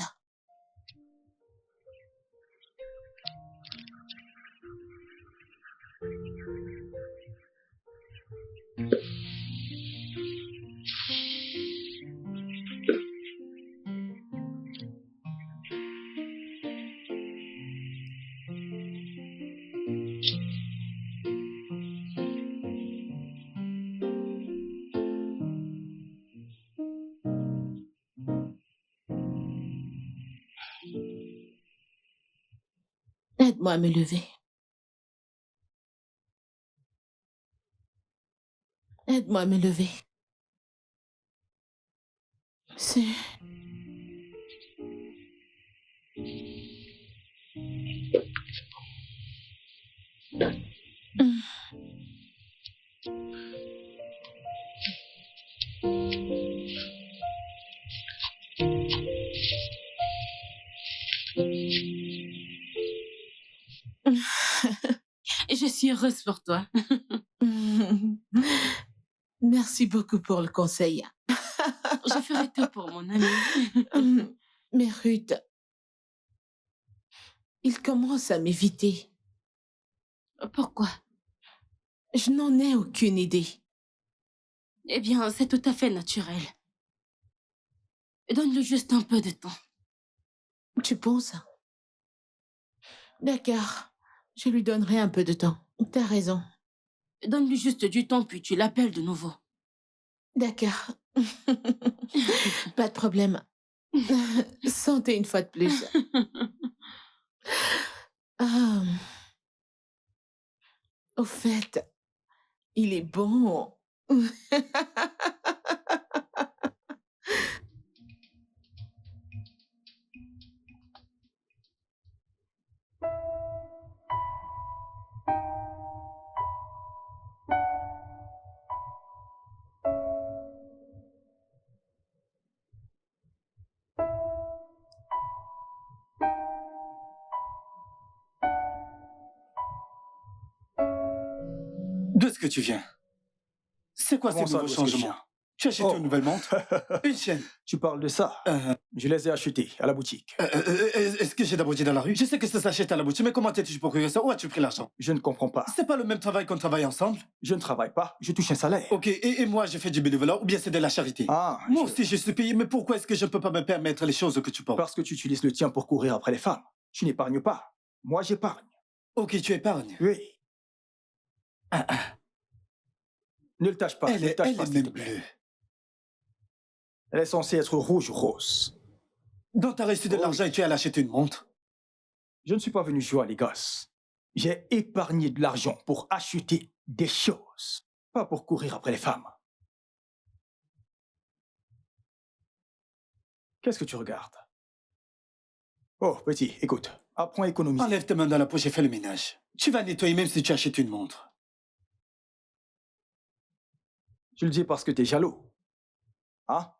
Aide-moi à me lever. Aide-moi à me lever. C'est... Je suis heureuse pour toi. Merci beaucoup pour le conseil. Je ferai tout pour mon ami. Mais Ruth, il commence à m'éviter. Pourquoi? Je n'en ai aucune idée. Eh bien, c'est tout à fait naturel. Donne-lui juste un peu de temps. Tu penses? D'accord. Je lui donnerai un peu de temps. T'as raison. Donne-lui juste du temps, puis tu l'appelles de nouveau. D'accord. Pas de problème. Santé une fois de plus. Ah. Au fait, il est bon. D'où est-ce que tu viens? C'est quoi Comment ces ça, nouveaux d'où est-ce que je changements? viens? Tu as acheté Oh. une nouvelle montre? Une chaîne? Tu parles de ça? Euh, Je les ai achetés à la boutique. Est-ce que j'ai d'abordé dans la rue? Je sais que ça s'achète à la boutique, mais comment t'es-tu procurer ça? Où as-tu pris l'argent? Je ne comprends pas. C'est pas le même travail qu'on travaille ensemble? Je ne travaille pas, je touche un salaire. Ok, et moi, je fais du bénévolat ou bien c'est de la charité? Ah, Moi aussi, je suis payé, mais pourquoi est-ce que je ne peux pas me permettre les choses que tu penses? Parce que tu utilises le tien pour courir après les femmes. Tu n'épargnes pas. Moi, j'épargne. Ok, tu épargnes. Oui. Ne le tâche pas. Elle ne le est, tâche elle pas, est s'il te même plaît. bleue. Elle est censée être rouge ou rose. Donc, t'as reçu de Oh. l'argent et tu as acheté une montre? Je ne suis pas venu jouer à les gosses. J'ai épargné de l'argent pour acheter des choses, pas pour courir après les femmes. Qu'est-ce que tu regardes? Oh, petit, écoute. Apprends à économiser. Enlève tes mains dans la poche et fais le ménage. Tu vas nettoyer même si tu achètes une montre. Tu le dis parce que t'es jaloux. Hein?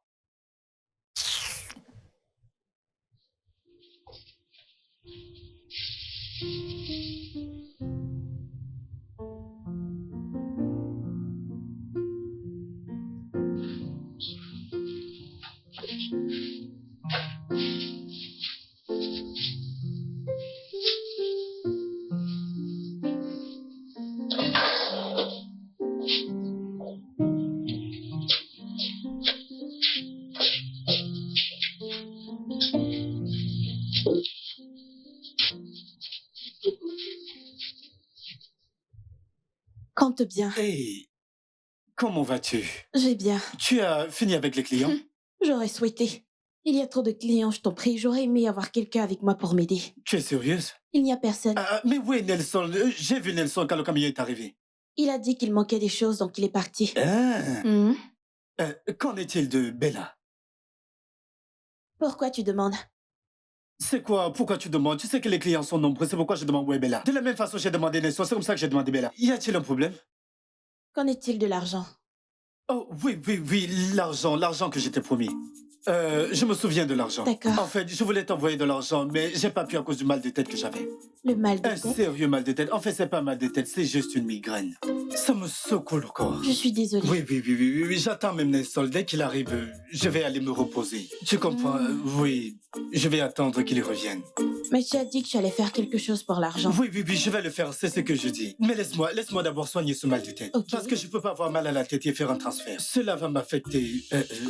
Compte bien. Hey, comment vas-tu? J'ai bien. Tu as fini avec les clients? J'aurais souhaité. Il y a trop de clients, je t'en prie. J'aurais aimé avoir quelqu'un avec moi pour m'aider. Tu es sérieuse? Il n'y a personne. Mais où est Nelson? J'ai vu Nelson quand le camion est arrivé. Il a dit qu'il manquait des choses, donc il est parti. Ah. Mhm. Qu'en est-il de Bella? Pourquoi tu demandes? C'est quoi? Pourquoi tu demandes? Tu sais que les clients sont nombreux, c'est pourquoi je demande où est Bella. De la même façon, j'ai demandé Nelson, c'est comme ça que j'ai demandé Bella. Y a-t-il un problème? Qu'en est-il de l'argent? Oh, oui, l'argent que je t'ai promis. Je me souviens de l'argent. D'accord. En fait, je voulais t'envoyer de l'argent, mais j'ai pas pu à cause du mal de tête que j'avais. Le mal de Un tête. sérieux mal de tête. En fait, c'est pas un mal de tête, c'est juste une migraine. Ça me secoue le corps. Je suis désolée. Oui, j'attends même Nelson. Dès qu'il arrive, je vais aller me reposer. Tu comprends? Oui, je vais attendre qu'il revienne. Mais tu as dit que tu allais faire quelque chose pour l'argent. Oui, je vais le faire, c'est ce que je dis. Mais laisse-moi d'abord soigner ce mal de tête. Ok. Parce que je peux pas avoir mal à la tête et faire un transfert. Cela va m'affecter.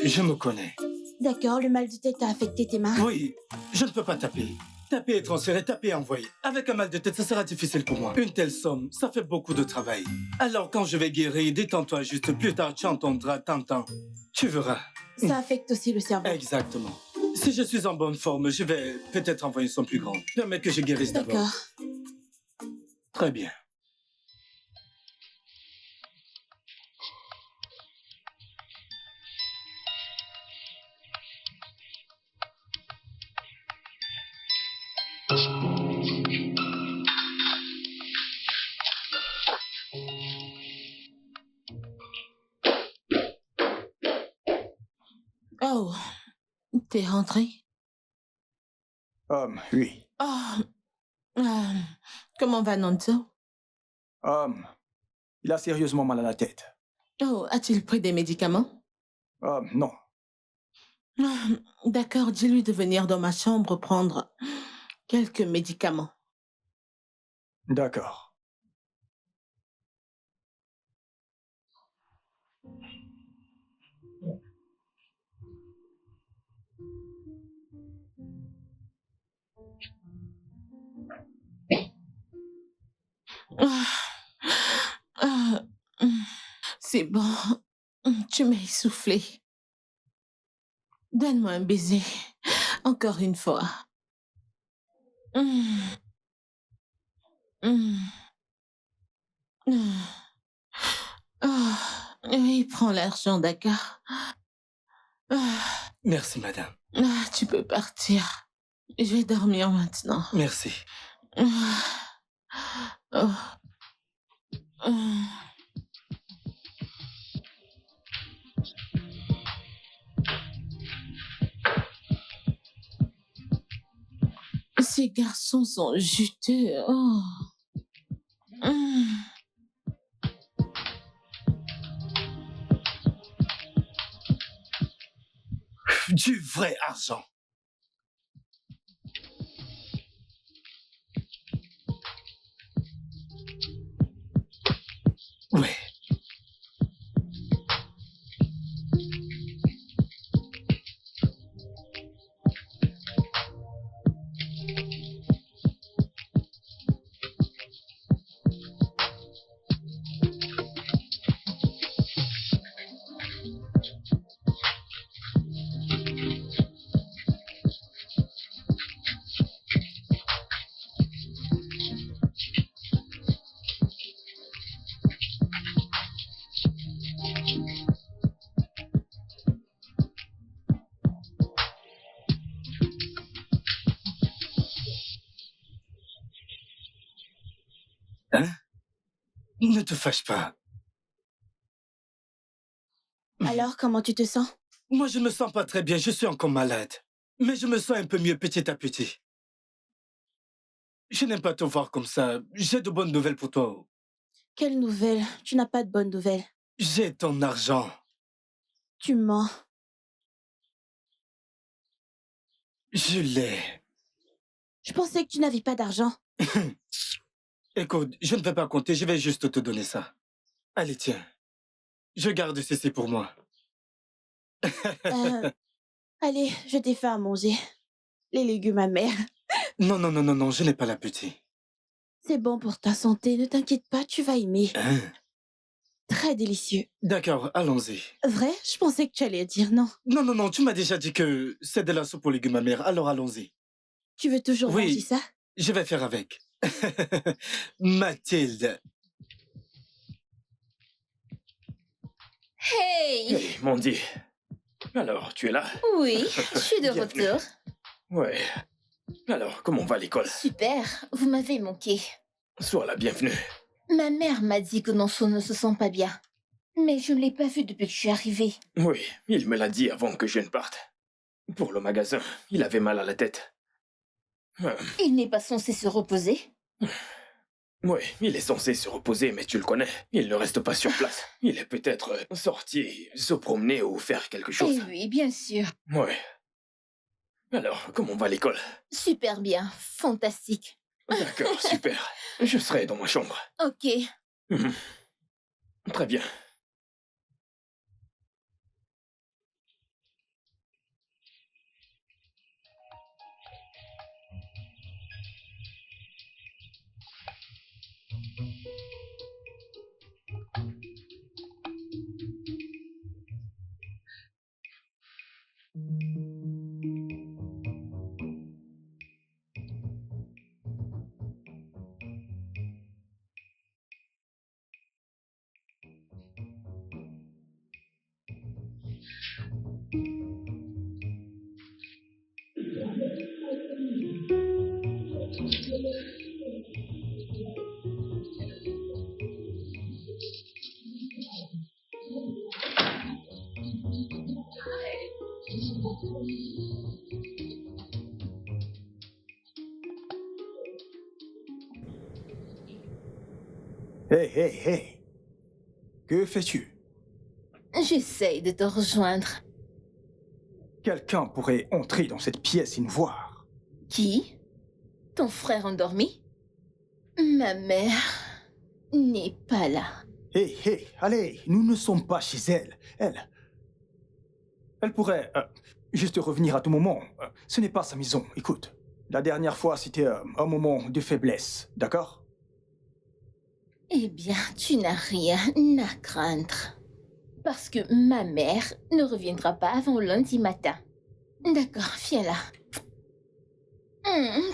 Je me connais. D'accord, le mal de tête a affecté tes mains. Oui, je ne peux pas taper. Taper et transférer, taper et envoyer. Avec un mal de tête, ça sera difficile pour moi. Une telle somme, ça fait beaucoup de travail. Alors quand je vais guérir, détends-toi juste. Plus tard, tu entendras, t'entends. Tu verras. Ça affecte aussi le cerveau. Exactement. Si je suis en bonne forme, je vais peut-être envoyer une somme plus grande. Permets que je guérisse d'abord. D'accord. Très bien. Oh, t'es rentré? Oui. Oh, comment va Nonso? Il a sérieusement mal à la tête. Oh, a-t-il pris des médicaments? Non. Ah, d'accord, dis-lui de venir dans ma chambre prendre quelques médicaments. D'accord. Ah, ah, c'est bon, tu m'as essoufflé. Donne-moi un baiser, encore une fois. Oui, prends l'argent, d'accord. Merci, madame. Tu peux partir. Je vais dormir maintenant. Merci. Oh. Ces garçons sont juteux. Oh. Du vrai argent. Ouais. Hein? Ne te fâche pas. Alors, comment tu te sens? Moi, je ne me sens pas très bien, je suis encore malade. Mais je me sens un peu mieux petit à petit. Je n'aime pas te voir comme ça. J'ai de bonnes nouvelles pour toi. Quelle nouvelle? Tu n'as pas de bonnes nouvelles. J'ai ton argent. Tu mens. Je l'ai. Je pensais que tu n'avais pas d'argent. Écoute, je ne vais pas compter, je vais juste te donner ça. Allez, tiens. Je garde ceci pour moi. Allez, je t'ai fait à manger. Les légumes amers. Non, je n'ai pas l'appétit. C'est bon pour ta santé, ne t'inquiète pas, tu vas aimer. Hein? Très délicieux. D'accord, allons-y. Vrai? Je pensais que tu allais dire non. Non, tu m'as déjà dit que c'est de la soupe aux légumes amers, alors allons-y. Tu veux toujours Oui. manger ça? Je vais faire avec. Mathilde. Hey! Hey, Mandy. Alors, tu es là? Oui, je suis de Bienvenue. retour. Ouais. Alors, comment va l'école? Super, vous m'avez manqué. Sois la bienvenue. Ma mère m'a dit que Nonso ne se sent pas bien. Mais je ne l'ai pas vu depuis que je suis arrivée. Oui, il me l'a dit avant que je ne parte. Pour le magasin, il avait mal à la tête. Il n'est pas censé se reposer. Oui, il est censé se reposer, mais tu le connais. Il ne reste pas sur place. Il est peut-être sorti se promener ou faire quelque chose. Eh oui, bien sûr. Ouais. Alors, comment va l'école? Super bien. Fantastique. D'accord, super. Je serai dans ma chambre. Ok. Mhm. Très bien. Hé, hé, hé. Que fais-tu? J'essaye de te rejoindre. Quelqu'un pourrait entrer dans cette pièce et nous voir. Qui? Ton frère endormi? Ma mère n'est pas là. Hé, hé, allez, nous ne sommes pas chez elle. Elle pourrait juste revenir à tout moment. Ce n'est pas sa maison, écoute. La dernière fois, c'était un moment de faiblesse, d'accord? Eh bien, tu n'as rien à craindre. Parce que ma mère ne reviendra pas avant lundi matin. D'accord, viens là.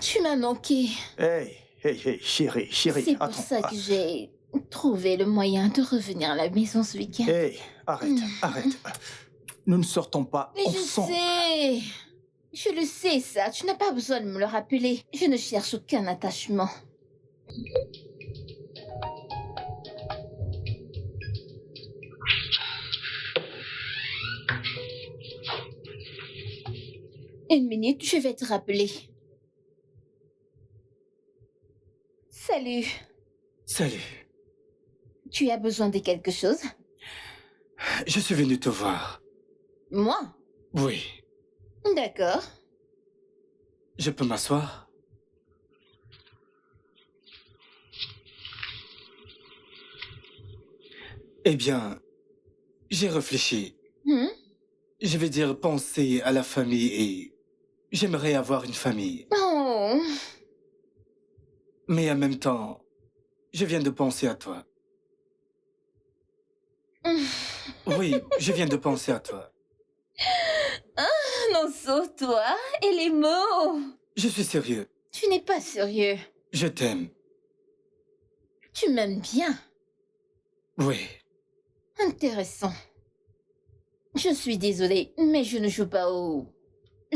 Tu m'as manqué. Hey, hey, hey, chérie, C'est pour attends. ça que j'ai trouvé le moyen de revenir à la maison ce week-end. Hey, arrête. Nous ne sortons pas Mais ensemble. je le sais ça, tu n'as pas besoin de me le rappeler. Je ne cherche aucun attachement. Une minute, je vais te rappeler. Salut. Salut. Tu as besoin de quelque chose? Je suis venu te voir. Moi? Oui. D'accord. Je peux m'asseoir? Eh bien, j'ai réfléchi. Je vais dire penser à la famille et j'aimerais avoir une famille. Oh. Mais en même temps, je viens de penser à toi. Oui, je viens de penser à toi. Non, sauf toi et les mots. Je suis sérieux. Tu n'es pas sérieux. Je t'aime. Tu m'aimes bien. Oui. Intéressant. Je suis désolée, mais je ne joue pas aux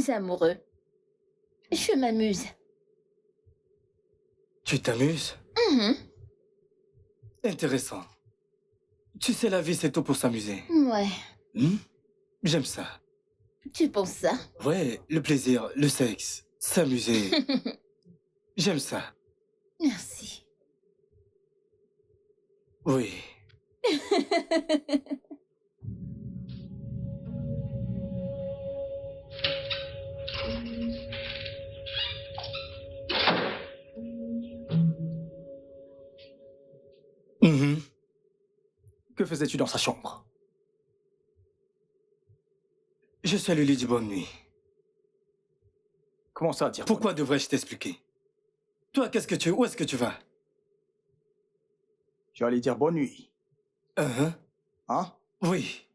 amoureux. Je m'amuse. Tu t'amuses? Intéressant. Tu sais, la vie, c'est tout pour s'amuser. Ouais. J'aime ça. Tu penses ça? Ouais, le plaisir, le sexe, s'amuser. J'aime ça. Merci. Oui. Que faisais-tu dans sa chambre? Je suis allé lui dire bonne nuit. Comment ça dire? Pourquoi devrais-je t'expliquer? Toi, qu'est-ce que tu... Où est-ce que tu vas? Je vais aller dire bonne nuit. Hein? Oui.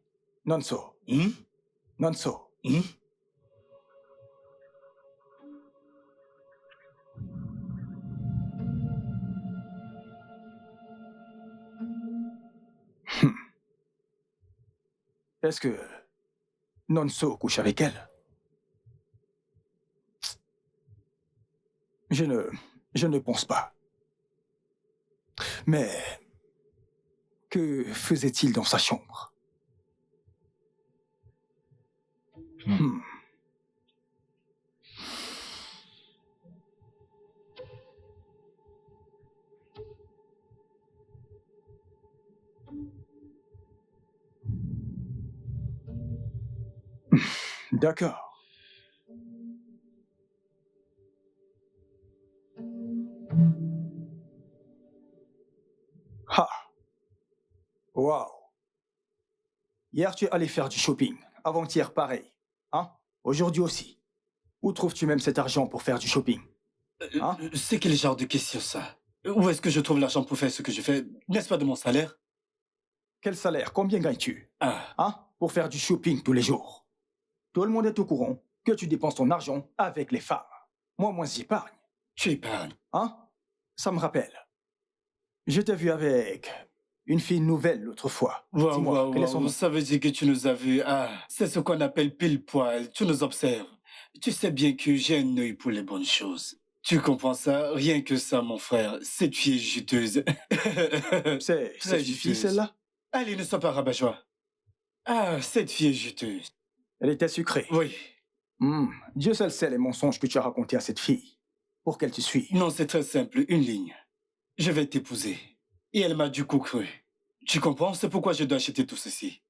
Nonso. Nonso. Est-ce que Nonso couche avec elle? Je ne pense pas. Mais que faisait-il dans sa chambre? D'accord. Ha. Wow. Hier, tu es allé faire du shopping. Avant-hier, pareil. Hein? Aujourd'hui aussi. Où trouves-tu même cet argent pour faire du shopping? Hein? C'est quel genre de question ça? Où est-ce que je trouve l'argent pour faire ce que je fais? N'est-ce pas de mon salaire? Quel salaire? Combien gagnes-tu? Ah, Hein? Pour faire du shopping tous les jours. Tout le monde est au courant que tu dépenses ton argent avec les femmes. Moi, j'épargne. tu épargnes. Hein? Ça me rappelle. Je t'ai vu avec une fille nouvelle l'autre fois. Waouh, Dis-moi, waouh, quel est son waouh, nom? ça veut dire que tu nous as vus. Ah, c'est ce qu'on appelle pile poil. Tu nous observes. Tu sais bien que j'ai un œil pour les bonnes choses. Tu comprends ça? Rien que ça, mon frère. Cette fille est juteuse. C'est Très une fille, juteuse. celle-là? Allez, ne sois pas rabat-joie. Ah, cette fille est juteuse. Elle était sucrée. Oui. Dieu seul sait les mensonges que tu as racontés à cette fille pour qu'elle te suive. Non, c'est très simple. Une ligne. Je vais t'épouser. Et elle m'a du coup cru. Tu comprends? C'est pourquoi je dois acheter tout ceci.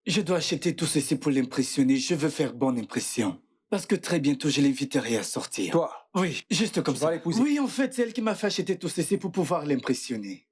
Je dois acheter tout ceci pour l'impressionner. Je veux faire bonne impression. Parce que très bientôt, je l'inviterai à sortir. Toi, Oui, juste comme tu vas ça. l'épouser. Oui, en fait, c'est elle qui m'a fait acheter tout ceci pour pouvoir l'impressionner.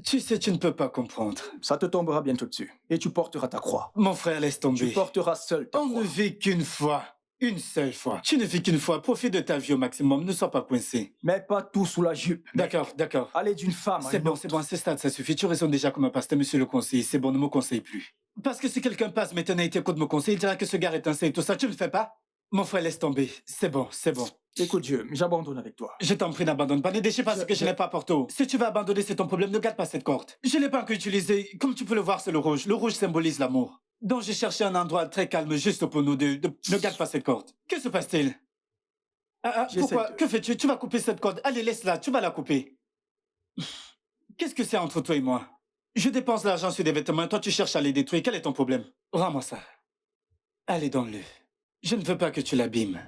Tu sais, tu ne peux pas comprendre. ça te tombera bientôt dessus. Et tu porteras ta croix. Mon frère, laisse Tu tomber. porteras seul ta On croix. ne vit qu'une fois. Une seule fois. Tu ne vis qu'une fois. Profite de ta vie au maximum. Ne sois pas coincé. Mais pas tout sous la jupe. D'accord, d'accord. Aller d'une femme à C'est une bon, autre. c'est bon, à ce stade, ça suffit. Tu raisonnes déjà comme un pasteur, monsieur le conseiller. C'est bon, ne me conseille plus. Parce que si quelqu'un passe maintenant et t'écoute me conseiller, il dira que ce gars est un saint et tout ça. Tu ne le fais pas? Mon frère, laisse tomber. C'est bon, c'est bon. Écoute Dieu, j'abandonne avec toi. Je t'en prie, n'abandonne pas. Ne déchire pas ce que je n'ai pas porté. Si tu veux abandonner, c'est ton problème. Ne garde pas cette corde. Je ne l'ai pas encore utilisée. Comme tu peux le voir, c'est le rouge. Le rouge symbolise l'amour. Donc j'ai cherché un endroit très calme juste pour nous deux. Ne garde pas cette corde. Que se passe-t-il? J'essaie Pourquoi? de- Que fais-tu? Tu vas couper cette corde. Allez, laisse-la. Tu vas la couper. Qu'est-ce que c'est entre toi et moi? Je dépense l'argent sur des vêtements. Toi, tu cherches à les détruire. Quel est ton problème? Rends-moi ça. Allez, donne-le. Je ne veux pas que tu l'abîmes.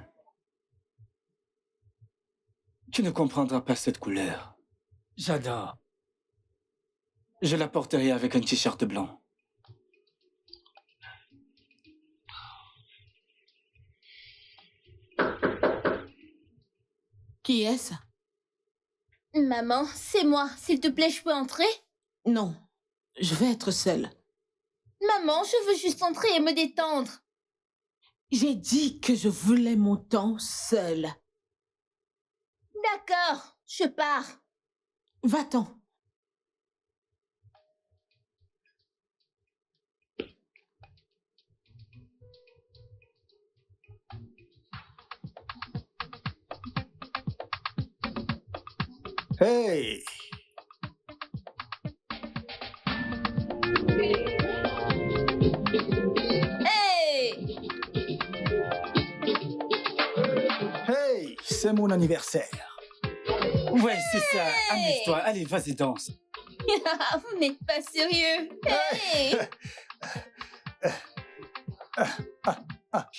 Tu ne comprendras pas cette couleur. J'adore. Je la porterai avec un t-shirt blanc. Qui est-ce? Maman, c'est moi. S'il te plaît, je peux entrer? Non, je vais être seule. Maman, je veux juste entrer et me détendre. J'ai dit que je voulais mon temps seule. D'accord, je pars. Va-t'en. Hey! Hey! Hey! C'est mon anniversaire. Ouais, c'est ça. Amuse-toi. Allez, vas-y, danse. Vous n'êtes pas sérieux. Hey!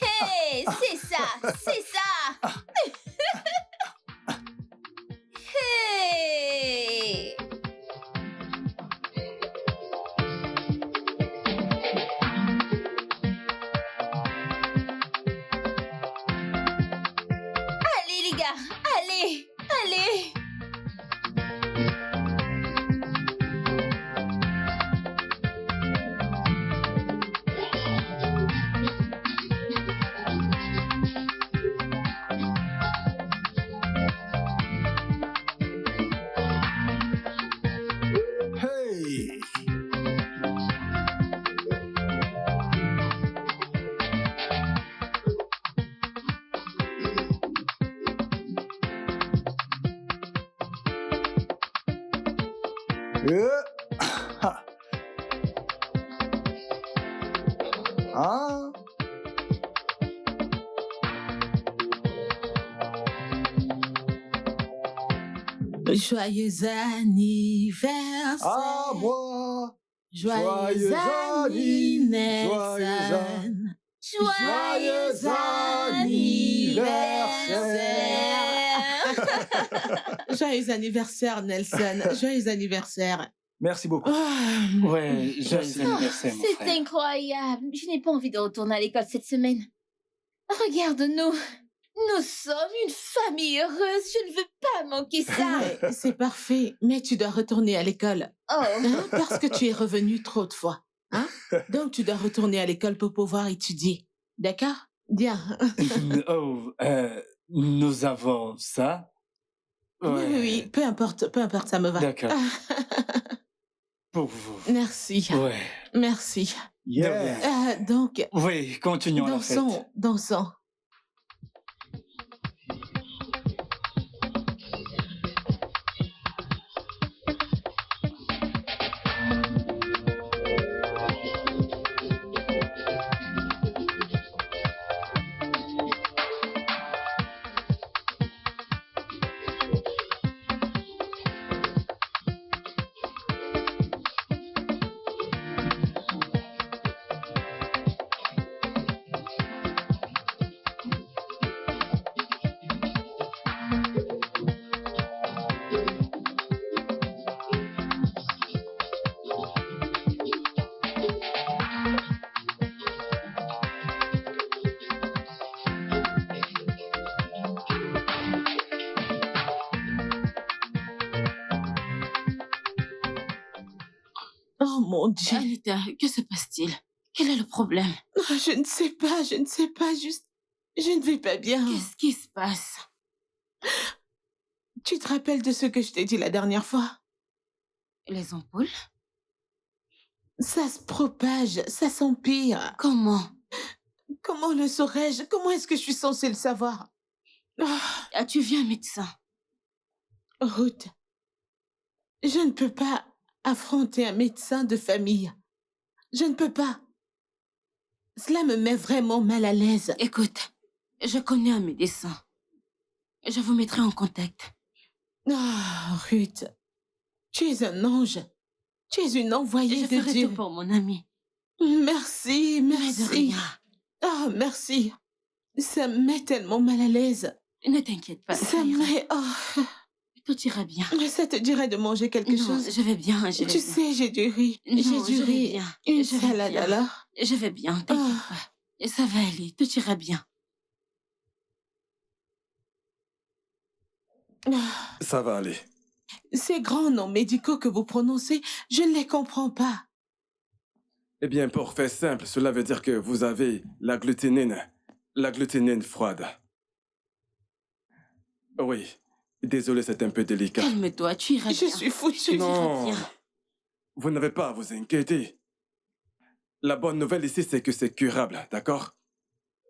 Hey, c'est ça, c'est ça. Hey! Allez les gars, allez, allez. Hey! Ha. Hein? Joyeux anniversaire. À moi! Joyeux Joyeux anniversaire. Joyeux anniversaire. Joyeux anniversaire, Nelson. Joyeux anniversaire. Merci beaucoup. Ah, Ouais, joyeux Merci. anniversaire, mon C'est frère. incroyable. Je n'ai pas envie de retourner à l'école cette semaine. Regarde-nous. Nous sommes une famille heureuse. Je ne veux pas manquer ça. Ouais, c'est parfait, mais tu dois retourner à l'école. Oh. Hein, parce que tu es revenu trop de fois. Hein? Donc, tu dois retourner à l'école pour pouvoir étudier. D'accord? Bien. Oh, nous avons ça? Oui, oui, oui, peu importe, ça me va. D'accord. Ah, Pour vous. merci, Ouais. merci. Yeah. Donc, Oui, continuons la fête. dansons. Oh mon Dieu. Anita, que se passe-t-il? Quel est le problème? Je ne sais pas, juste... Je ne vais pas bien. Qu'est-ce qui se passe? Tu te rappelles de ce que je t'ai dit la dernière fois? Les ampoules? Ça se propage, ça s'empire. Comment? Comment le saurais-je? Comment est-ce que je suis censée le savoir? Ah, As-tu vu un médecin? Ruth, je ne peux pas affronter un médecin de famille. Je ne peux pas. Cela me met vraiment mal à l'aise. Écoute, je connais un médecin. Je vous mettrai en contact. Ah, Ruth, tu es un ange. Tu es une envoyée Je de ferai Dieu. tout pour mon ami. Merci, Mais de merci. rien. Ah, merci. Ça me met tellement mal à l'aise. Ne t'inquiète pas. Ça me met... Oh, Tout ira bien. ça te dirait de manger quelque Non, chose? je vais bien, je vais Tu bien. sais, j'ai du riz. Non, J'ai du je vais riz. bien. Une Je vais salade bien. alors? Je vais bien, t'inquiète Ah. pas. Et ça va aller, tout ira bien. Ah, Ça va aller. ces grands noms médicaux que vous prononcez, je ne les comprends pas. Eh bien, pour faire simple, cela veut dire que vous avez la gluténine froide. Oui, désolé, c'est un peu délicat. Calme-toi, tu iras Je bien. suis foutue. Non, bien. vous n'avez pas à vous inquiéter. La bonne nouvelle ici, c'est que c'est curable, d'accord?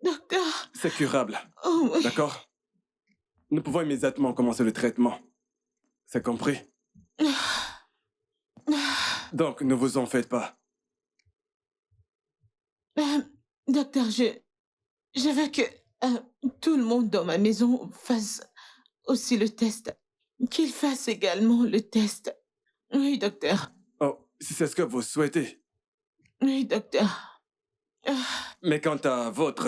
Docteur. C'est curable, Oh, oui. d'accord? Nous pouvons immédiatement commencer le traitement. C'est compris? Donc, ne vous en faites pas. Docteur, je veux que tout le monde dans ma maison fasse aussi le test. Qu'il fasse également le test. Oui, docteur. Oh, si c'est ce que vous souhaitez. Oui, docteur. Mais quant à votre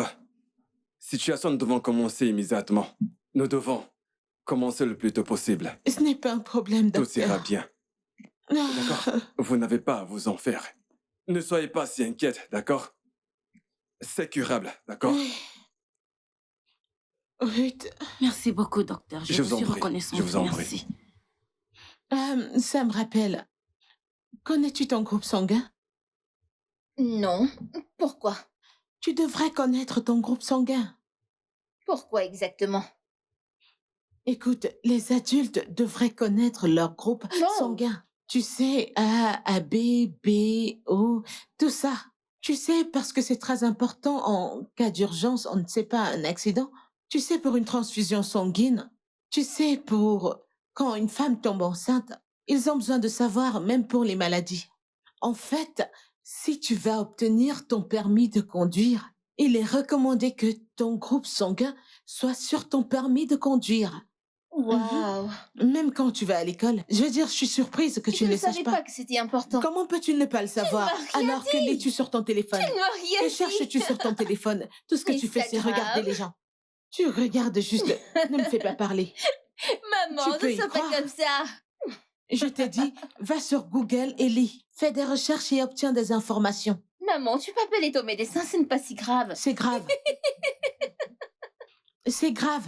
situation, nous devons commencer immédiatement. Nous devons commencer le plus tôt possible. Ce n'est pas un problème, Tout docteur. ira bien, d'accord? Vous n'avez pas à vous en faire. Ne soyez pas si inquiète, d'accord? C'est curable, d'accord? Oui. Ruth, Merci beaucoup, docteur. Je vous vous en suis prie, reconnaissante. je vous en Merci. ça me rappelle. Connais-tu ton groupe sanguin? Non. Pourquoi? Tu devrais connaître ton groupe sanguin. Pourquoi exactement? Écoute, les adultes devraient connaître leur groupe Non. sanguin. Tu sais, A, AB, B, O, tout ça. Tu sais, parce que c'est très important en cas d'urgence, on ne sait pas, un accident. Tu sais, pour une transfusion sanguine. Tu sais, pour quand une femme tombe enceinte, ils ont besoin de savoir, même pour les maladies. En fait, si tu vas obtenir ton permis de conduire, il est recommandé que ton groupe sanguin soit sur ton permis de conduire. Waouh. Même quand tu vas à l'école. Je veux dire, je suis surprise que tu Je ne ne le saches savais pas. pas que c'était important. Comment peux-tu ne pas le savoir m'as rien alors que lis-tu sur ton téléphone? Tu ne m'as rien Que dit. cherches-tu sur ton téléphone? Tout ce que Mais tu fais, c'est c'est regarder grave. les gens. Tu regardes juste. Ne me fais pas parler. Maman, Tu peux ne y sois pas croire. comme ça. Je t'ai dit, va sur Google et lis. Fais des recherches et obtiens des informations. Maman, tu peux appeler ton médecin, ce n'est pas si grave. C'est grave. C'est grave.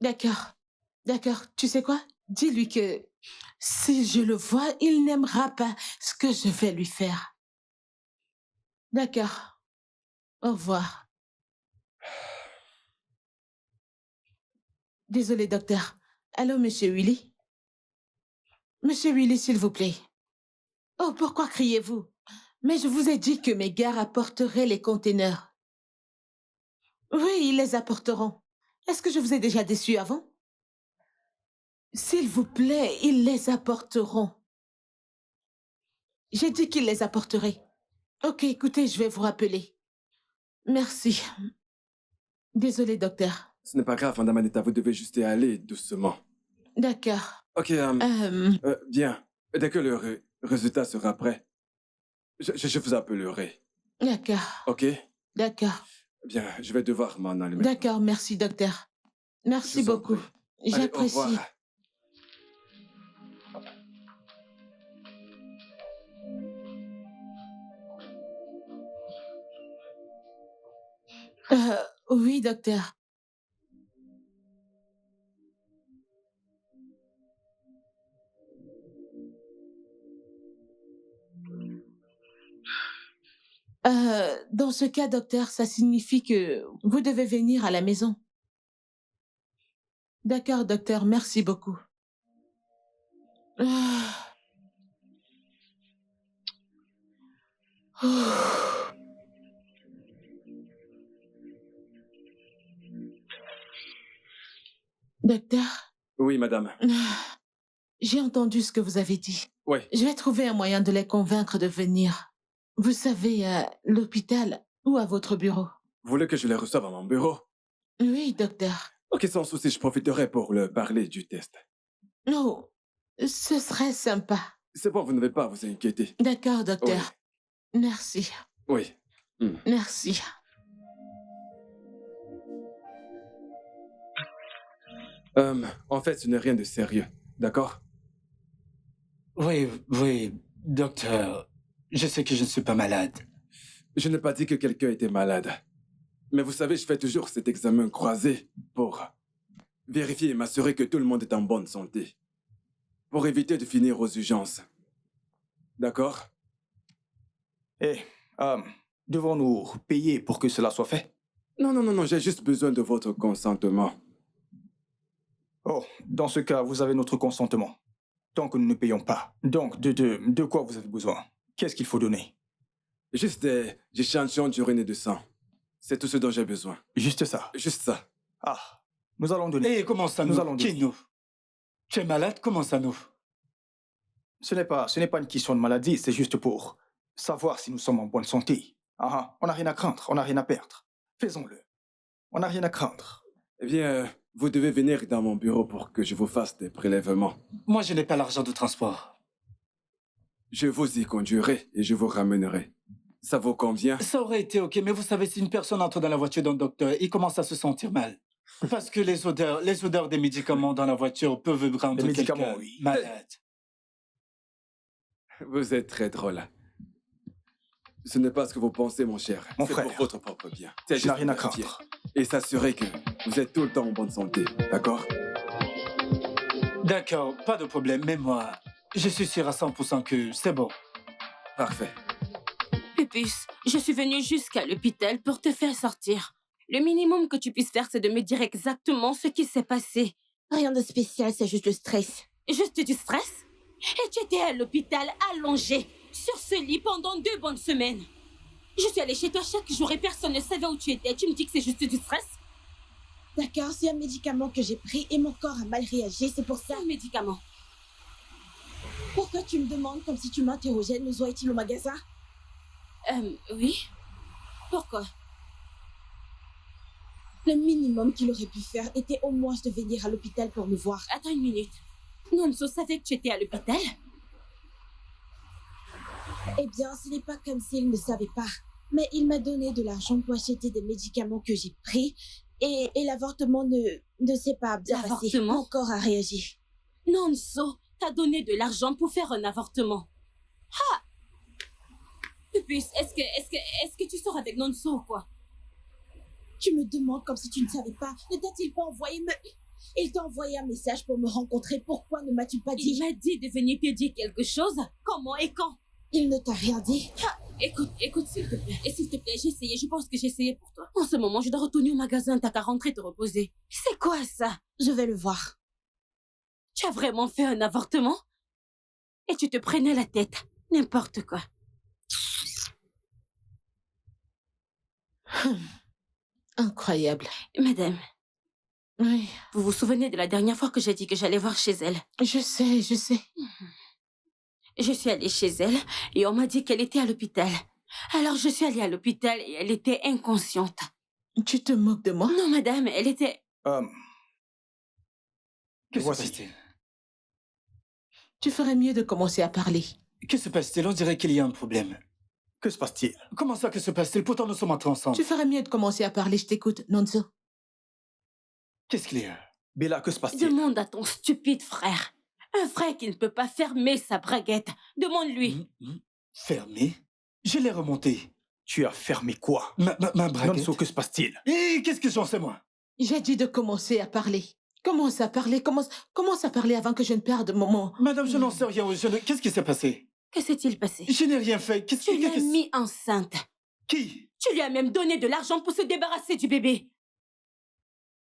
D'accord. D'accord. Tu sais quoi? Dis-lui que si je le vois, il n'aimera pas ce que je vais lui faire. D'accord. Au revoir. Désolé, docteur. Allô, monsieur Willy? Monsieur Willy, s'il vous plaît. Oh, pourquoi criez-vous? Mais je vous ai dit que mes gars apporteraient les containers. Oui, ils les apporteront. Est-ce que je vous ai déjà déçu avant? S'il vous plaît, ils les apporteront. J'ai dit qu'ils les apporteraient. Ok, écoutez, je vais vous rappeler. Merci. Désolé, docteur. Ce n'est pas grave, Madame Anita, vous devez juste y aller doucement. D'accord. Ok, bien. Dès que le résultat sera prêt, je vous appellerai. D'accord. Ok? D'accord. Bien, je vais devoir m'en aller. D'accord, merci, docteur. Merci Je vous en beaucoup. prie. Allez, au J'apprécie. revoir. Oui, docteur. Dans ce cas, docteur, ça signifie que vous devez venir à la maison. D'accord, docteur, merci beaucoup. Ah. Oh. Docteur, Oui, madame. j'ai entendu ce que vous avez dit. Oui. Je vais trouver un moyen de les convaincre de venir. Vous savez, à l'hôpital ou à votre bureau. Vous voulez que je les reçoive à mon bureau? Oui, docteur. Ok, sans souci, je profiterai pour leur parler du test. Oh, ce serait sympa. C'est bon, vous n'avez pas à vous inquiéter. D'accord, docteur. Merci. Oui. Merci. En fait, ce n'est rien de sérieux, d'accord? Oui, oui, docteur. Je sais que je ne suis pas malade. Je n'ai pas dit que quelqu'un était malade. Mais vous savez, je fais toujours cet examen croisé pour vérifier et m'assurer que tout le monde est en bonne santé. Pour éviter de finir aux urgences. D'accord? Devons-nous payer pour que cela soit fait? Non, j'ai juste besoin de votre consentement. Oh, dans ce cas, vous avez notre consentement. Tant que nous ne payons pas. Donc, de quoi vous avez besoin? Qu'est-ce qu'il faut donner? Juste des échantillons d'urine et de sang. C'est tout ce dont j'ai besoin. Juste ça? Juste ça. Ah, nous allons donner. Et comment ça, nous? Nous allons Qui, donner. nous? Tu es malade? Comment ça, nous? Ce n'est pas une question de maladie, c'est juste pour savoir si nous sommes en bonne santé. On n'a rien à craindre, on n'a rien à perdre. Faisons-le. On n'a rien à craindre. Eh bien, vous devez venir dans mon bureau pour que je vous fasse des prélèvements. Moi, je n'ai pas l'argent de transport. Je vous y conduirai et je vous ramènerai. Ça vous convient? Ça aurait été ok, mais vous savez, si une personne entre dans la voiture d'un docteur, il commence à se sentir mal. Parce que les odeurs des médicaments dans la voiture peuvent rendre Les médicaments, quelqu'un oui. malade. Vous êtes très drôle. Ce n'est pas ce que vous pensez, mon cher. Mon C'est frère. pour votre propre bien. C'est Je juste n'ai rien à pour vérifier craindre. et s'assurer que vous êtes tout le temps en bonne santé, d'accord? D'accord, pas de problème, mais moi, je suis sûr à 100% que c'est bon. Parfait. Pupus, je suis venue jusqu'à l'hôpital pour te faire sortir. Le minimum que tu puisses faire, c'est de me dire exactement ce qui s'est passé. Rien de spécial, c'est juste le stress. Juste du stress? Et tu étais à l'hôpital allongée sur ce lit pendant 2 bonnes semaines. Je suis allée chez toi chaque jour et personne ne savait où tu étais. Tu me dis que c'est juste du stress? D'accord, c'est un médicament que j'ai pris et mon corps a mal réagi, c'est pour ça. Un médicament. Pourquoi tu me demandes comme si tu m'interrogeais, nous est-il au magasin? Oui. Pourquoi? Le minimum qu'il aurait pu faire était au moins de venir à l'hôpital pour me voir. Attends une minute. Nonso savait que tu étais à l'hôpital? Eh bien, ce n'est pas comme s'il ne savait pas. Mais il m'a donné de l'argent pour acheter des médicaments que j'ai pris et l'avortement ne s'est pas bien passé. L'avortement? Mon corps a réagi. Nonso t'a donné de l'argent pour faire un avortement. Puce, est-ce que tu sors avec Nonso ou quoi? Tu me demandes comme si tu ne savais pas. Ne t'a-t-il pas envoyé Il t'a envoyé un message pour me rencontrer. Pourquoi ne m'as-tu pas dit? Il m'a dit de venir te dire quelque chose. Comment et quand? Il ne t'a rien dit. Ah, écoute, s'il te plaît. Et s'il te plaît, j'ai essayé. Je pense que j'ai essayé pour toi. En ce moment, je dois retourner au magasin. T'as qu'à rentrer te reposer. C'est quoi ça? Je vais le voir. Tu as vraiment fait un avortement? Et tu te prenais la tête. N'importe quoi. Incroyable. Madame, Oui, vous vous souvenez de la dernière fois que j'ai dit que j'allais voir chez elle? je sais, je sais. Je suis allée chez elle et on m'a dit qu'elle était à l'hôpital. Alors je suis allée à l'hôpital et elle était inconsciente. Tu te moques de moi? Non, madame, elle était... Que se Voici. passe-t-il? Tu ferais mieux de commencer à parler. Que se passe-t-il? On dirait qu'il y a un problème. Que se passe-t-il? Comment ça, que se passe-t-il? Pourtant, nous sommes entrés ensemble. Tu ferais mieux de commencer à parler, je t'écoute, Nonso. Qu'est-ce qu'il y a? Bella, que se passe-t-il? Demande à ton stupide frère. Un frère qui ne peut pas fermer sa braguette. Demande-lui. Fermé? Je l'ai remonté. Tu as fermé quoi? Ma braguette. Nonso, que se passe-t-il? Et qu'est-ce que j'en sais, moi? J'ai dit de commencer à parler. Commence à parler, commence à parler avant que je ne perde mon... Madame, je n'en sais rien. Qu'est-ce qui s'est passé? Que s'est-il passé? Je n'ai rien fait. Qu'est-ce Tu l'as mis enceinte. Qui? Tu lui as même donné de l'argent pour se débarrasser du bébé.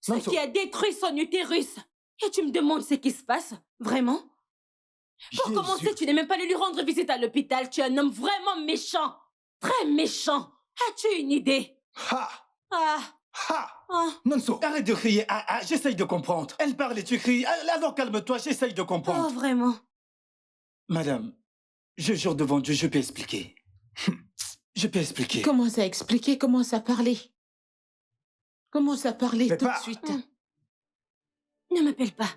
Ce Nonso. qui a détruit son utérus. Et tu me demandes ce qui se passe? Vraiment? Pour Jésus. commencer, tu n'es même pas allé lui rendre visite à l'hôpital. Tu es un homme vraiment méchant. Très méchant. As-tu une idée? Ha! Ah, Ha! ah. Nonso! Arrête de crier. J'essaye de comprendre. Elle parle et tu cries. Alors calme-toi, j'essaye de Oh, comprendre. vraiment? Madame, je jure devant Dieu, je peux expliquer. Je peux expliquer. Commence à expliquer, commence à parler. Commence à parler Mais tout pas- de suite. Ne m'appelle pas.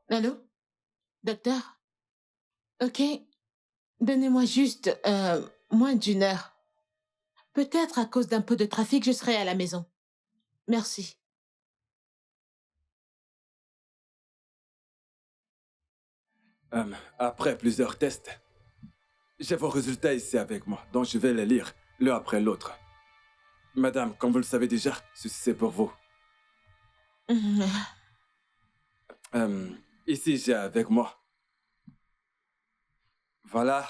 Allô? Docteur? Ok. Donnez-moi juste moins d'une heure. Peut-être à cause d'un peu de trafic, je serai à la maison. Merci. Après plusieurs tests, j'ai vos résultats ici avec moi, donc je vais les lire l'un après l'autre. Madame, comme vous le savez déjà, ceci c'est pour vous. Ici, j'ai avec moi. Voilà.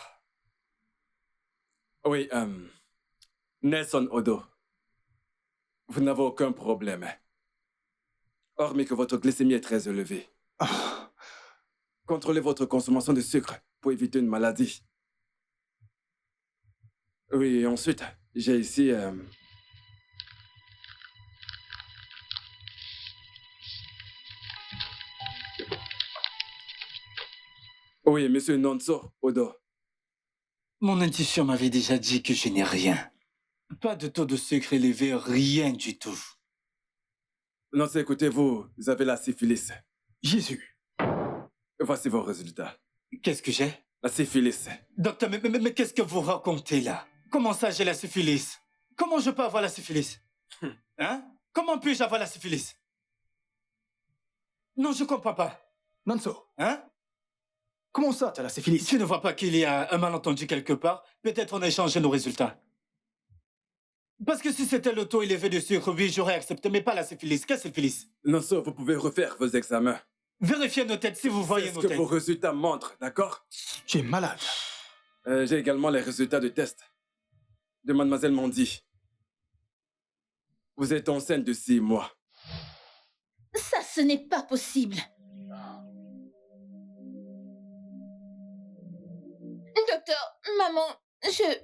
Oui, Nelson Odo. Vous n'avez aucun problème. Hormis que votre glycémie est très élevée. Contrôlez votre consommation de sucre pour éviter une maladie. Oui, et ensuite, j'ai ici... Oui, monsieur Nonso Odo. Mon intuition m'avait déjà dit que je n'ai rien. Pas de taux de sucre élevé, rien du tout. Nonso, écoutez, vous avez la syphilis. Jésus! Voici vos résultats. Qu'est-ce que j'ai? La syphilis. Docteur, mais qu'est-ce que vous racontez là? Comment ça, j'ai la syphilis? Comment je peux avoir la syphilis? Hein? Comment puis-je avoir la syphilis? Non, je comprends pas. Nonso, Hein? comment ça, t'as la syphilis? Tu ne vois pas qu'il y a un malentendu quelque part? Peut-être on a échangé nos résultats. Parce que si c'était le taux élevé de sucre, oui, j'aurais accepté, mais pas la syphilis. Quelle syphilis? Nonso, vous pouvez refaire vos examens. Vérifiez nos têtes si vous voyez C'est ce nos que têtes. vos résultats montrent, d'accord? Tu es malade. J'ai également les résultats de test de Mademoiselle Mandy. Vous êtes enceinte de 6 mois. Ça, ce n'est pas possible. Docteur, maman, je...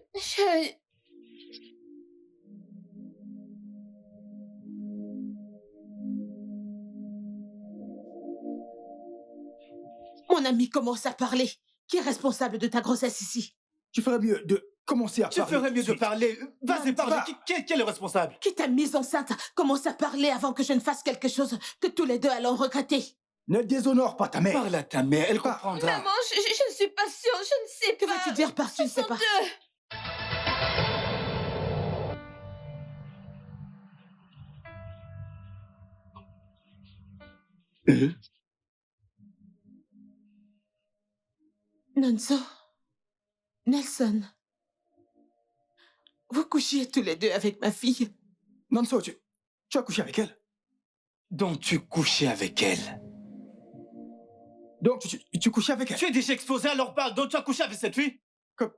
Mon ami commence à parler. Qui est responsable de ta grossesse ici? Tu ferais mieux de commencer à Tu parler. ferais tout mieux de de suite. parler. Vas-y, Non, parle. va. Qui est le responsable? Qui t'a mise enceinte? Commence à parler avant que je ne fasse quelque chose que tous les deux allons regretter. Ne déshonore pas ta mère. Parle à ta mère, elle Ah. comprendra. Maman, je ne suis pas sûre, je ne sais Que pas. veux-tu dire par tu ne sais pas? Nonso, Nelson, vous couchiez tous les deux avec ma fille. Nonso, tu as couché avec elle? Donc tu couchais avec elle. Donc tu couchais avec elle? Tu es déjà exposé, alors parle. Donc tu as couché avec cette fille?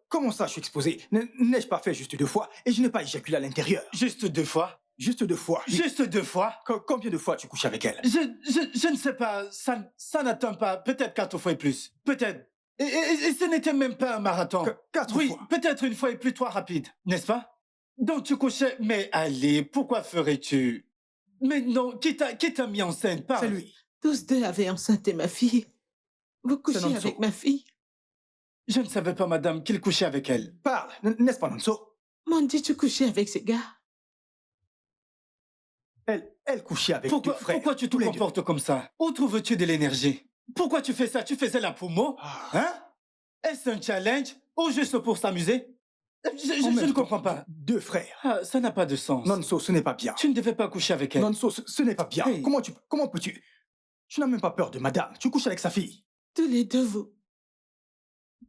Comment ça, je suis exposé? N'ai-je pas fait juste 2 fois et je n'ai pas éjaculé à l'intérieur? Juste 2 fois? Juste 2 fois. Juste 2 fois? Combien de fois tu couches avec elle? Je ne sais pas. Ça n'atteint pas. Peut-être 4 fois et plus. Peut-être. Et ce n'était même pas un marathon. 4 oui, fois? peut-être 1 fois et plus 3 rapide. N'est-ce pas? Donc tu couchais... Mais allez, pourquoi ferais-tu? Mais non, qui t'a mis enceinte? Parle. C'est lui. Tous deux avaient enceinté ma fille. Vous couchiez Nonso. avec ma fille. Je ne savais pas, madame, qu'il couchait avec elle. Parle, n'est-ce pas, Nonso? M'ont dit tu couchais avec ces gars. Elle couchait avec 2 frères. Pourquoi tu te tous les deux. comportes comme ça? Où trouves-tu de l'énergie? Pourquoi tu fais ça? Tu faisais la promo? Hein? Est-ce un challenge ou juste pour s'amuser? Je ne comprends pas. 2 frères. Ah, ça n'a pas de sens. Nonso, ce n'est pas bien. Tu ne devais pas coucher avec elle. Nonso, ce n'est pas bien. Hey. Comment peux-tu? Tu n'as même pas peur de madame. Tu couches avec sa fille. Tous les deux, vous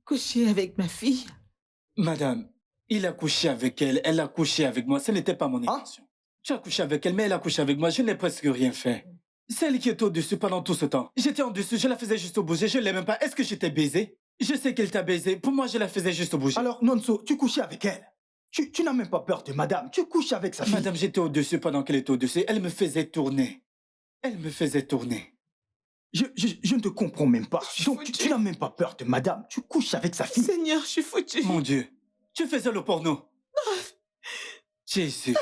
couchiez avec ma fille. Madame, il a couché avec elle, elle a couché avec moi. Ce n'était pas mon intention. Tu as couché avec elle, mais elle a couché avec moi. Je n'ai presque rien fait. C'est elle qui était au-dessus pendant tout ce temps. J'étais en dessous, je la faisais juste bouger. Je ne l'aimais même pas. Est-ce que j'étais baisé? Je sais qu'elle t'a baisé. Pour moi, je la faisais juste bouger. Alors, Nonso, tu couchais avec elle. Tu n'as même pas peur de madame. Tu couches avec sa fille. Madame, j'étais au-dessus pendant qu'elle était au-dessus. Elle me faisait tourner. Elle me faisait tourner. Je ne te comprends même pas. Donc, tu n'as même pas peur de madame. Tu couches avec sa fille. Seigneur, je suis foutue. Mon Dieu, tu faisais le porno. Jésus.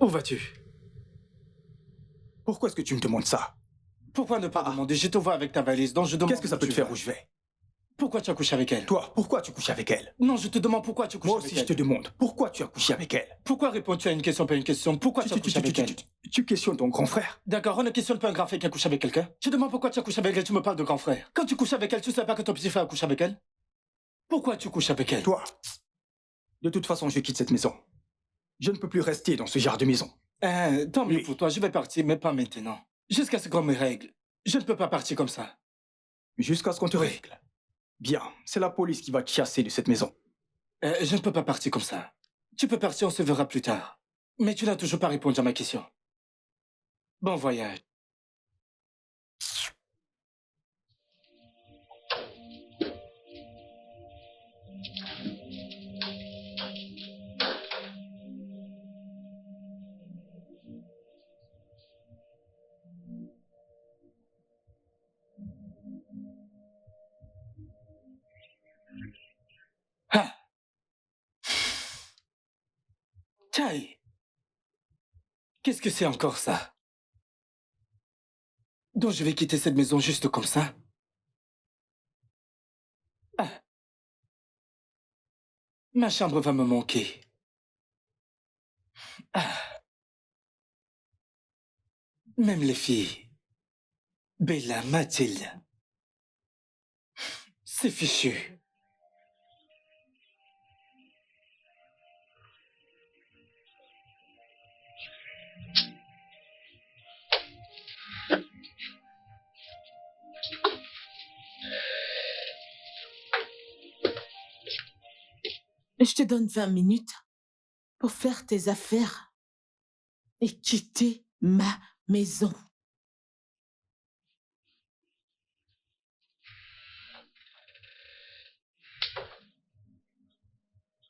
Où vas-tu? Pourquoi est-ce que tu me demandes ça? Pourquoi ne pas demander? Je te vois avec ta valise, donc je demande... Qu'est-ce que ça peut où te tu faire vas. où je vais? Pourquoi tu as couché avec elle? Toi, pourquoi tu couches avec elle? Non, je te demande pourquoi tu couches Moi avec aussi, elle. je te demande, pourquoi tu as couché avec elle? Pourquoi réponds-tu à une question, pas une question? Pourquoi tu as couché avec elle? Tu questionnes ton grand frère? D'accord, on ne questionne pas un grand frère qui a couché avec quelqu'un. Je demande pourquoi tu as couché avec elle, tu me parles de grand frère. Quand tu couches avec elle, tu sais pas que ton petit frère a couché avec elle? Pourquoi tu couches avec elle? Toi, de toute façon, je quitte cette maison. Je ne peux plus rester dans ce genre de maison. Tant mieux Oui. pour toi, je vais partir, mais pas maintenant. Jusqu'à ce qu'on me règle. Je ne peux pas partir comme ça. Jusqu'à ce qu'on te règle. Bien, c'est la police qui va te chasser de cette maison. Je ne peux pas partir comme ça. Tu peux partir, on se verra plus tard. Mais tu n'as toujours pas répondu à ma question. Bon voyage. Ah. Chai. Qu'est-ce que c'est encore ça? Donc je vais quitter cette maison juste comme ça? Ah. Ma chambre va me manquer. Ah. Même les filles. Bella, Mathilde. C'est fichu. Je te donne 20 minutes pour faire tes affaires et quitter ma maison.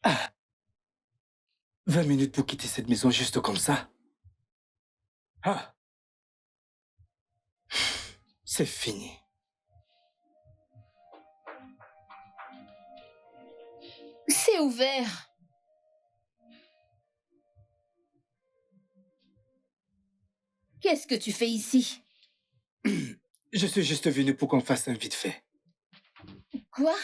Ah. 20 minutes pour quitter cette maison juste comme ça? Ah. C'est fini. C'est ouvert. Qu'est-ce que tu fais ici? Je suis juste venu pour qu'on fasse un vite fait. Quoi?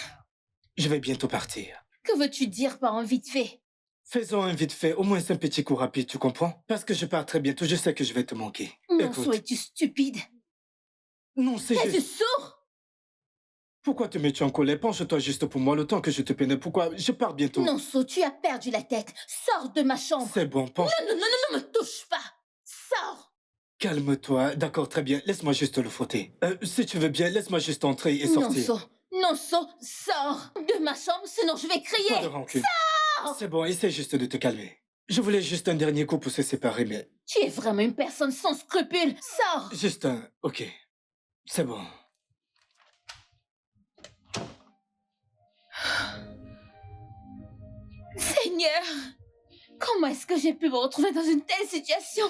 Je vais bientôt partir. Que veux-tu dire par un vite fait? Faisons un vite fait, au moins un petit coup rapide, tu comprends? Parce que je pars très bientôt, je sais que je vais te manquer. Monceau, es-tu stupide? Non, c'est Es-tu juste... sourd? Pourquoi te mets-tu en colère? Penche-toi juste pour moi, le temps que je te pénètre. Pourquoi? Je pars bientôt. Monceau, tu as perdu la tête. Sors de ma chambre. C'est bon, penche... Non, non, non, non, ne me touche pas. Sors. Calme-toi. D'accord, très bien. Laisse-moi juste le frotter. Si tu veux bien, laisse-moi juste entrer et sortir. Monceau, sors de ma chambre, sinon je vais crier. Pas de rancune. Sors. C'est bon, essaie juste de te calmer. Je voulais juste un dernier coup pour se séparer, mais... Tu es vraiment une personne sans scrupules. Sors. Juste un... Ok. C'est bon. Seigneur, comment est-ce que j'ai pu me retrouver dans une telle situation?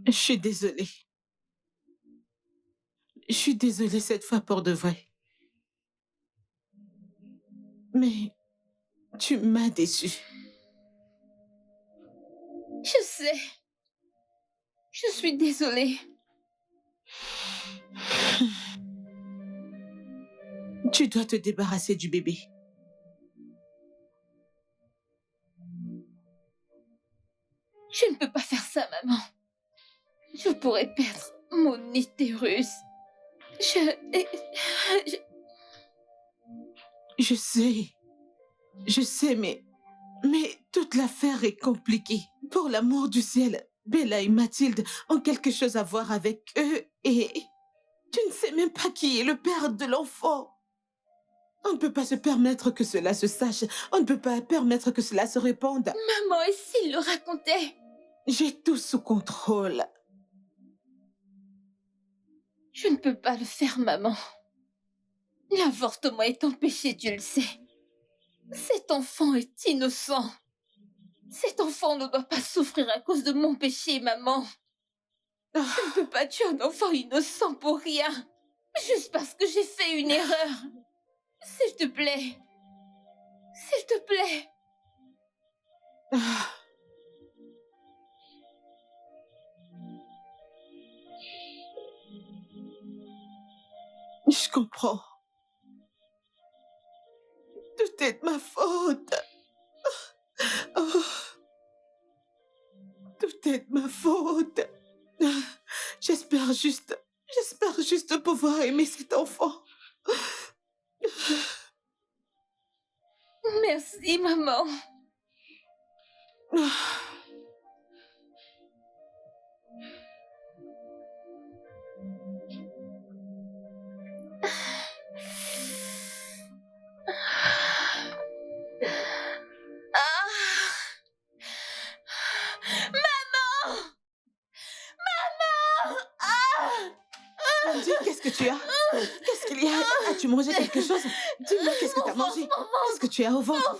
Je suis désolée. Je suis désolée cette fois pour de vrai. Mais tu m'as déçue. Je sais. Je suis désolée. Tu dois te débarrasser du bébé. Je ne peux pas faire ça, maman. Je pourrais perdre mon utérus. Je sais, mais toute l'affaire est compliquée. Pour l'amour du ciel, Bella et Mathilde ont quelque chose à voir avec eux et tu ne sais même pas qui est le père de l'enfant. On ne peut pas se permettre que cela se sache. On ne peut pas permettre que cela se répande. Maman, et s'il le racontait? J'ai tout sous contrôle. Je ne peux pas le faire, maman. L'avortement est empêché, Dieu le sait. Cet enfant est innocent. Cet enfant ne doit pas souffrir à cause de mon péché, maman. Je ne peux pas tuer un enfant innocent pour rien. Juste parce que j'ai fait une erreur. S'il te plaît. S'il te plaît. Je comprends. Tout est de ma faute. Oh. Tout est de ma faute. J'espère juste pouvoir aimer cet enfant. Merci, maman. Angie, qu'est-ce que tu as? Qu'est-ce qu'il y a? As-tu mangé quelque chose? Dis-moi, qu'est-ce que tu as mangé? Qu'est-ce que tu as au ventre?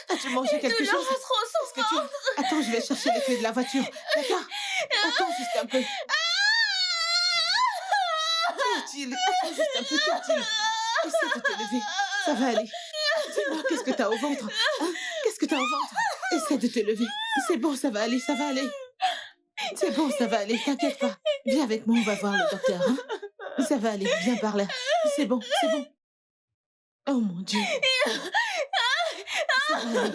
As-tu mangé quelque chose? Qu'est-ce que tu as? Attends, je vais chercher les clés de la voiture. D'accord? Attends juste un peu. Qu'y a-t-il? Attends juste un peu, qu'y a-t-il? Essaie de te lever. Ça va aller. Dis-moi, qu'est-ce que tu as au ventre? Hein? Qu'est-ce que tu as au ventre? Essaie de te lever. C'est bon, ça va aller, ça va aller. C'est bon, ça va aller, t'inquiète pas. Viens avec moi, on va voir le docteur. Hein? Ça va aller, viens par là. C'est bon, c'est bon. Oh mon Dieu. Ça va aller.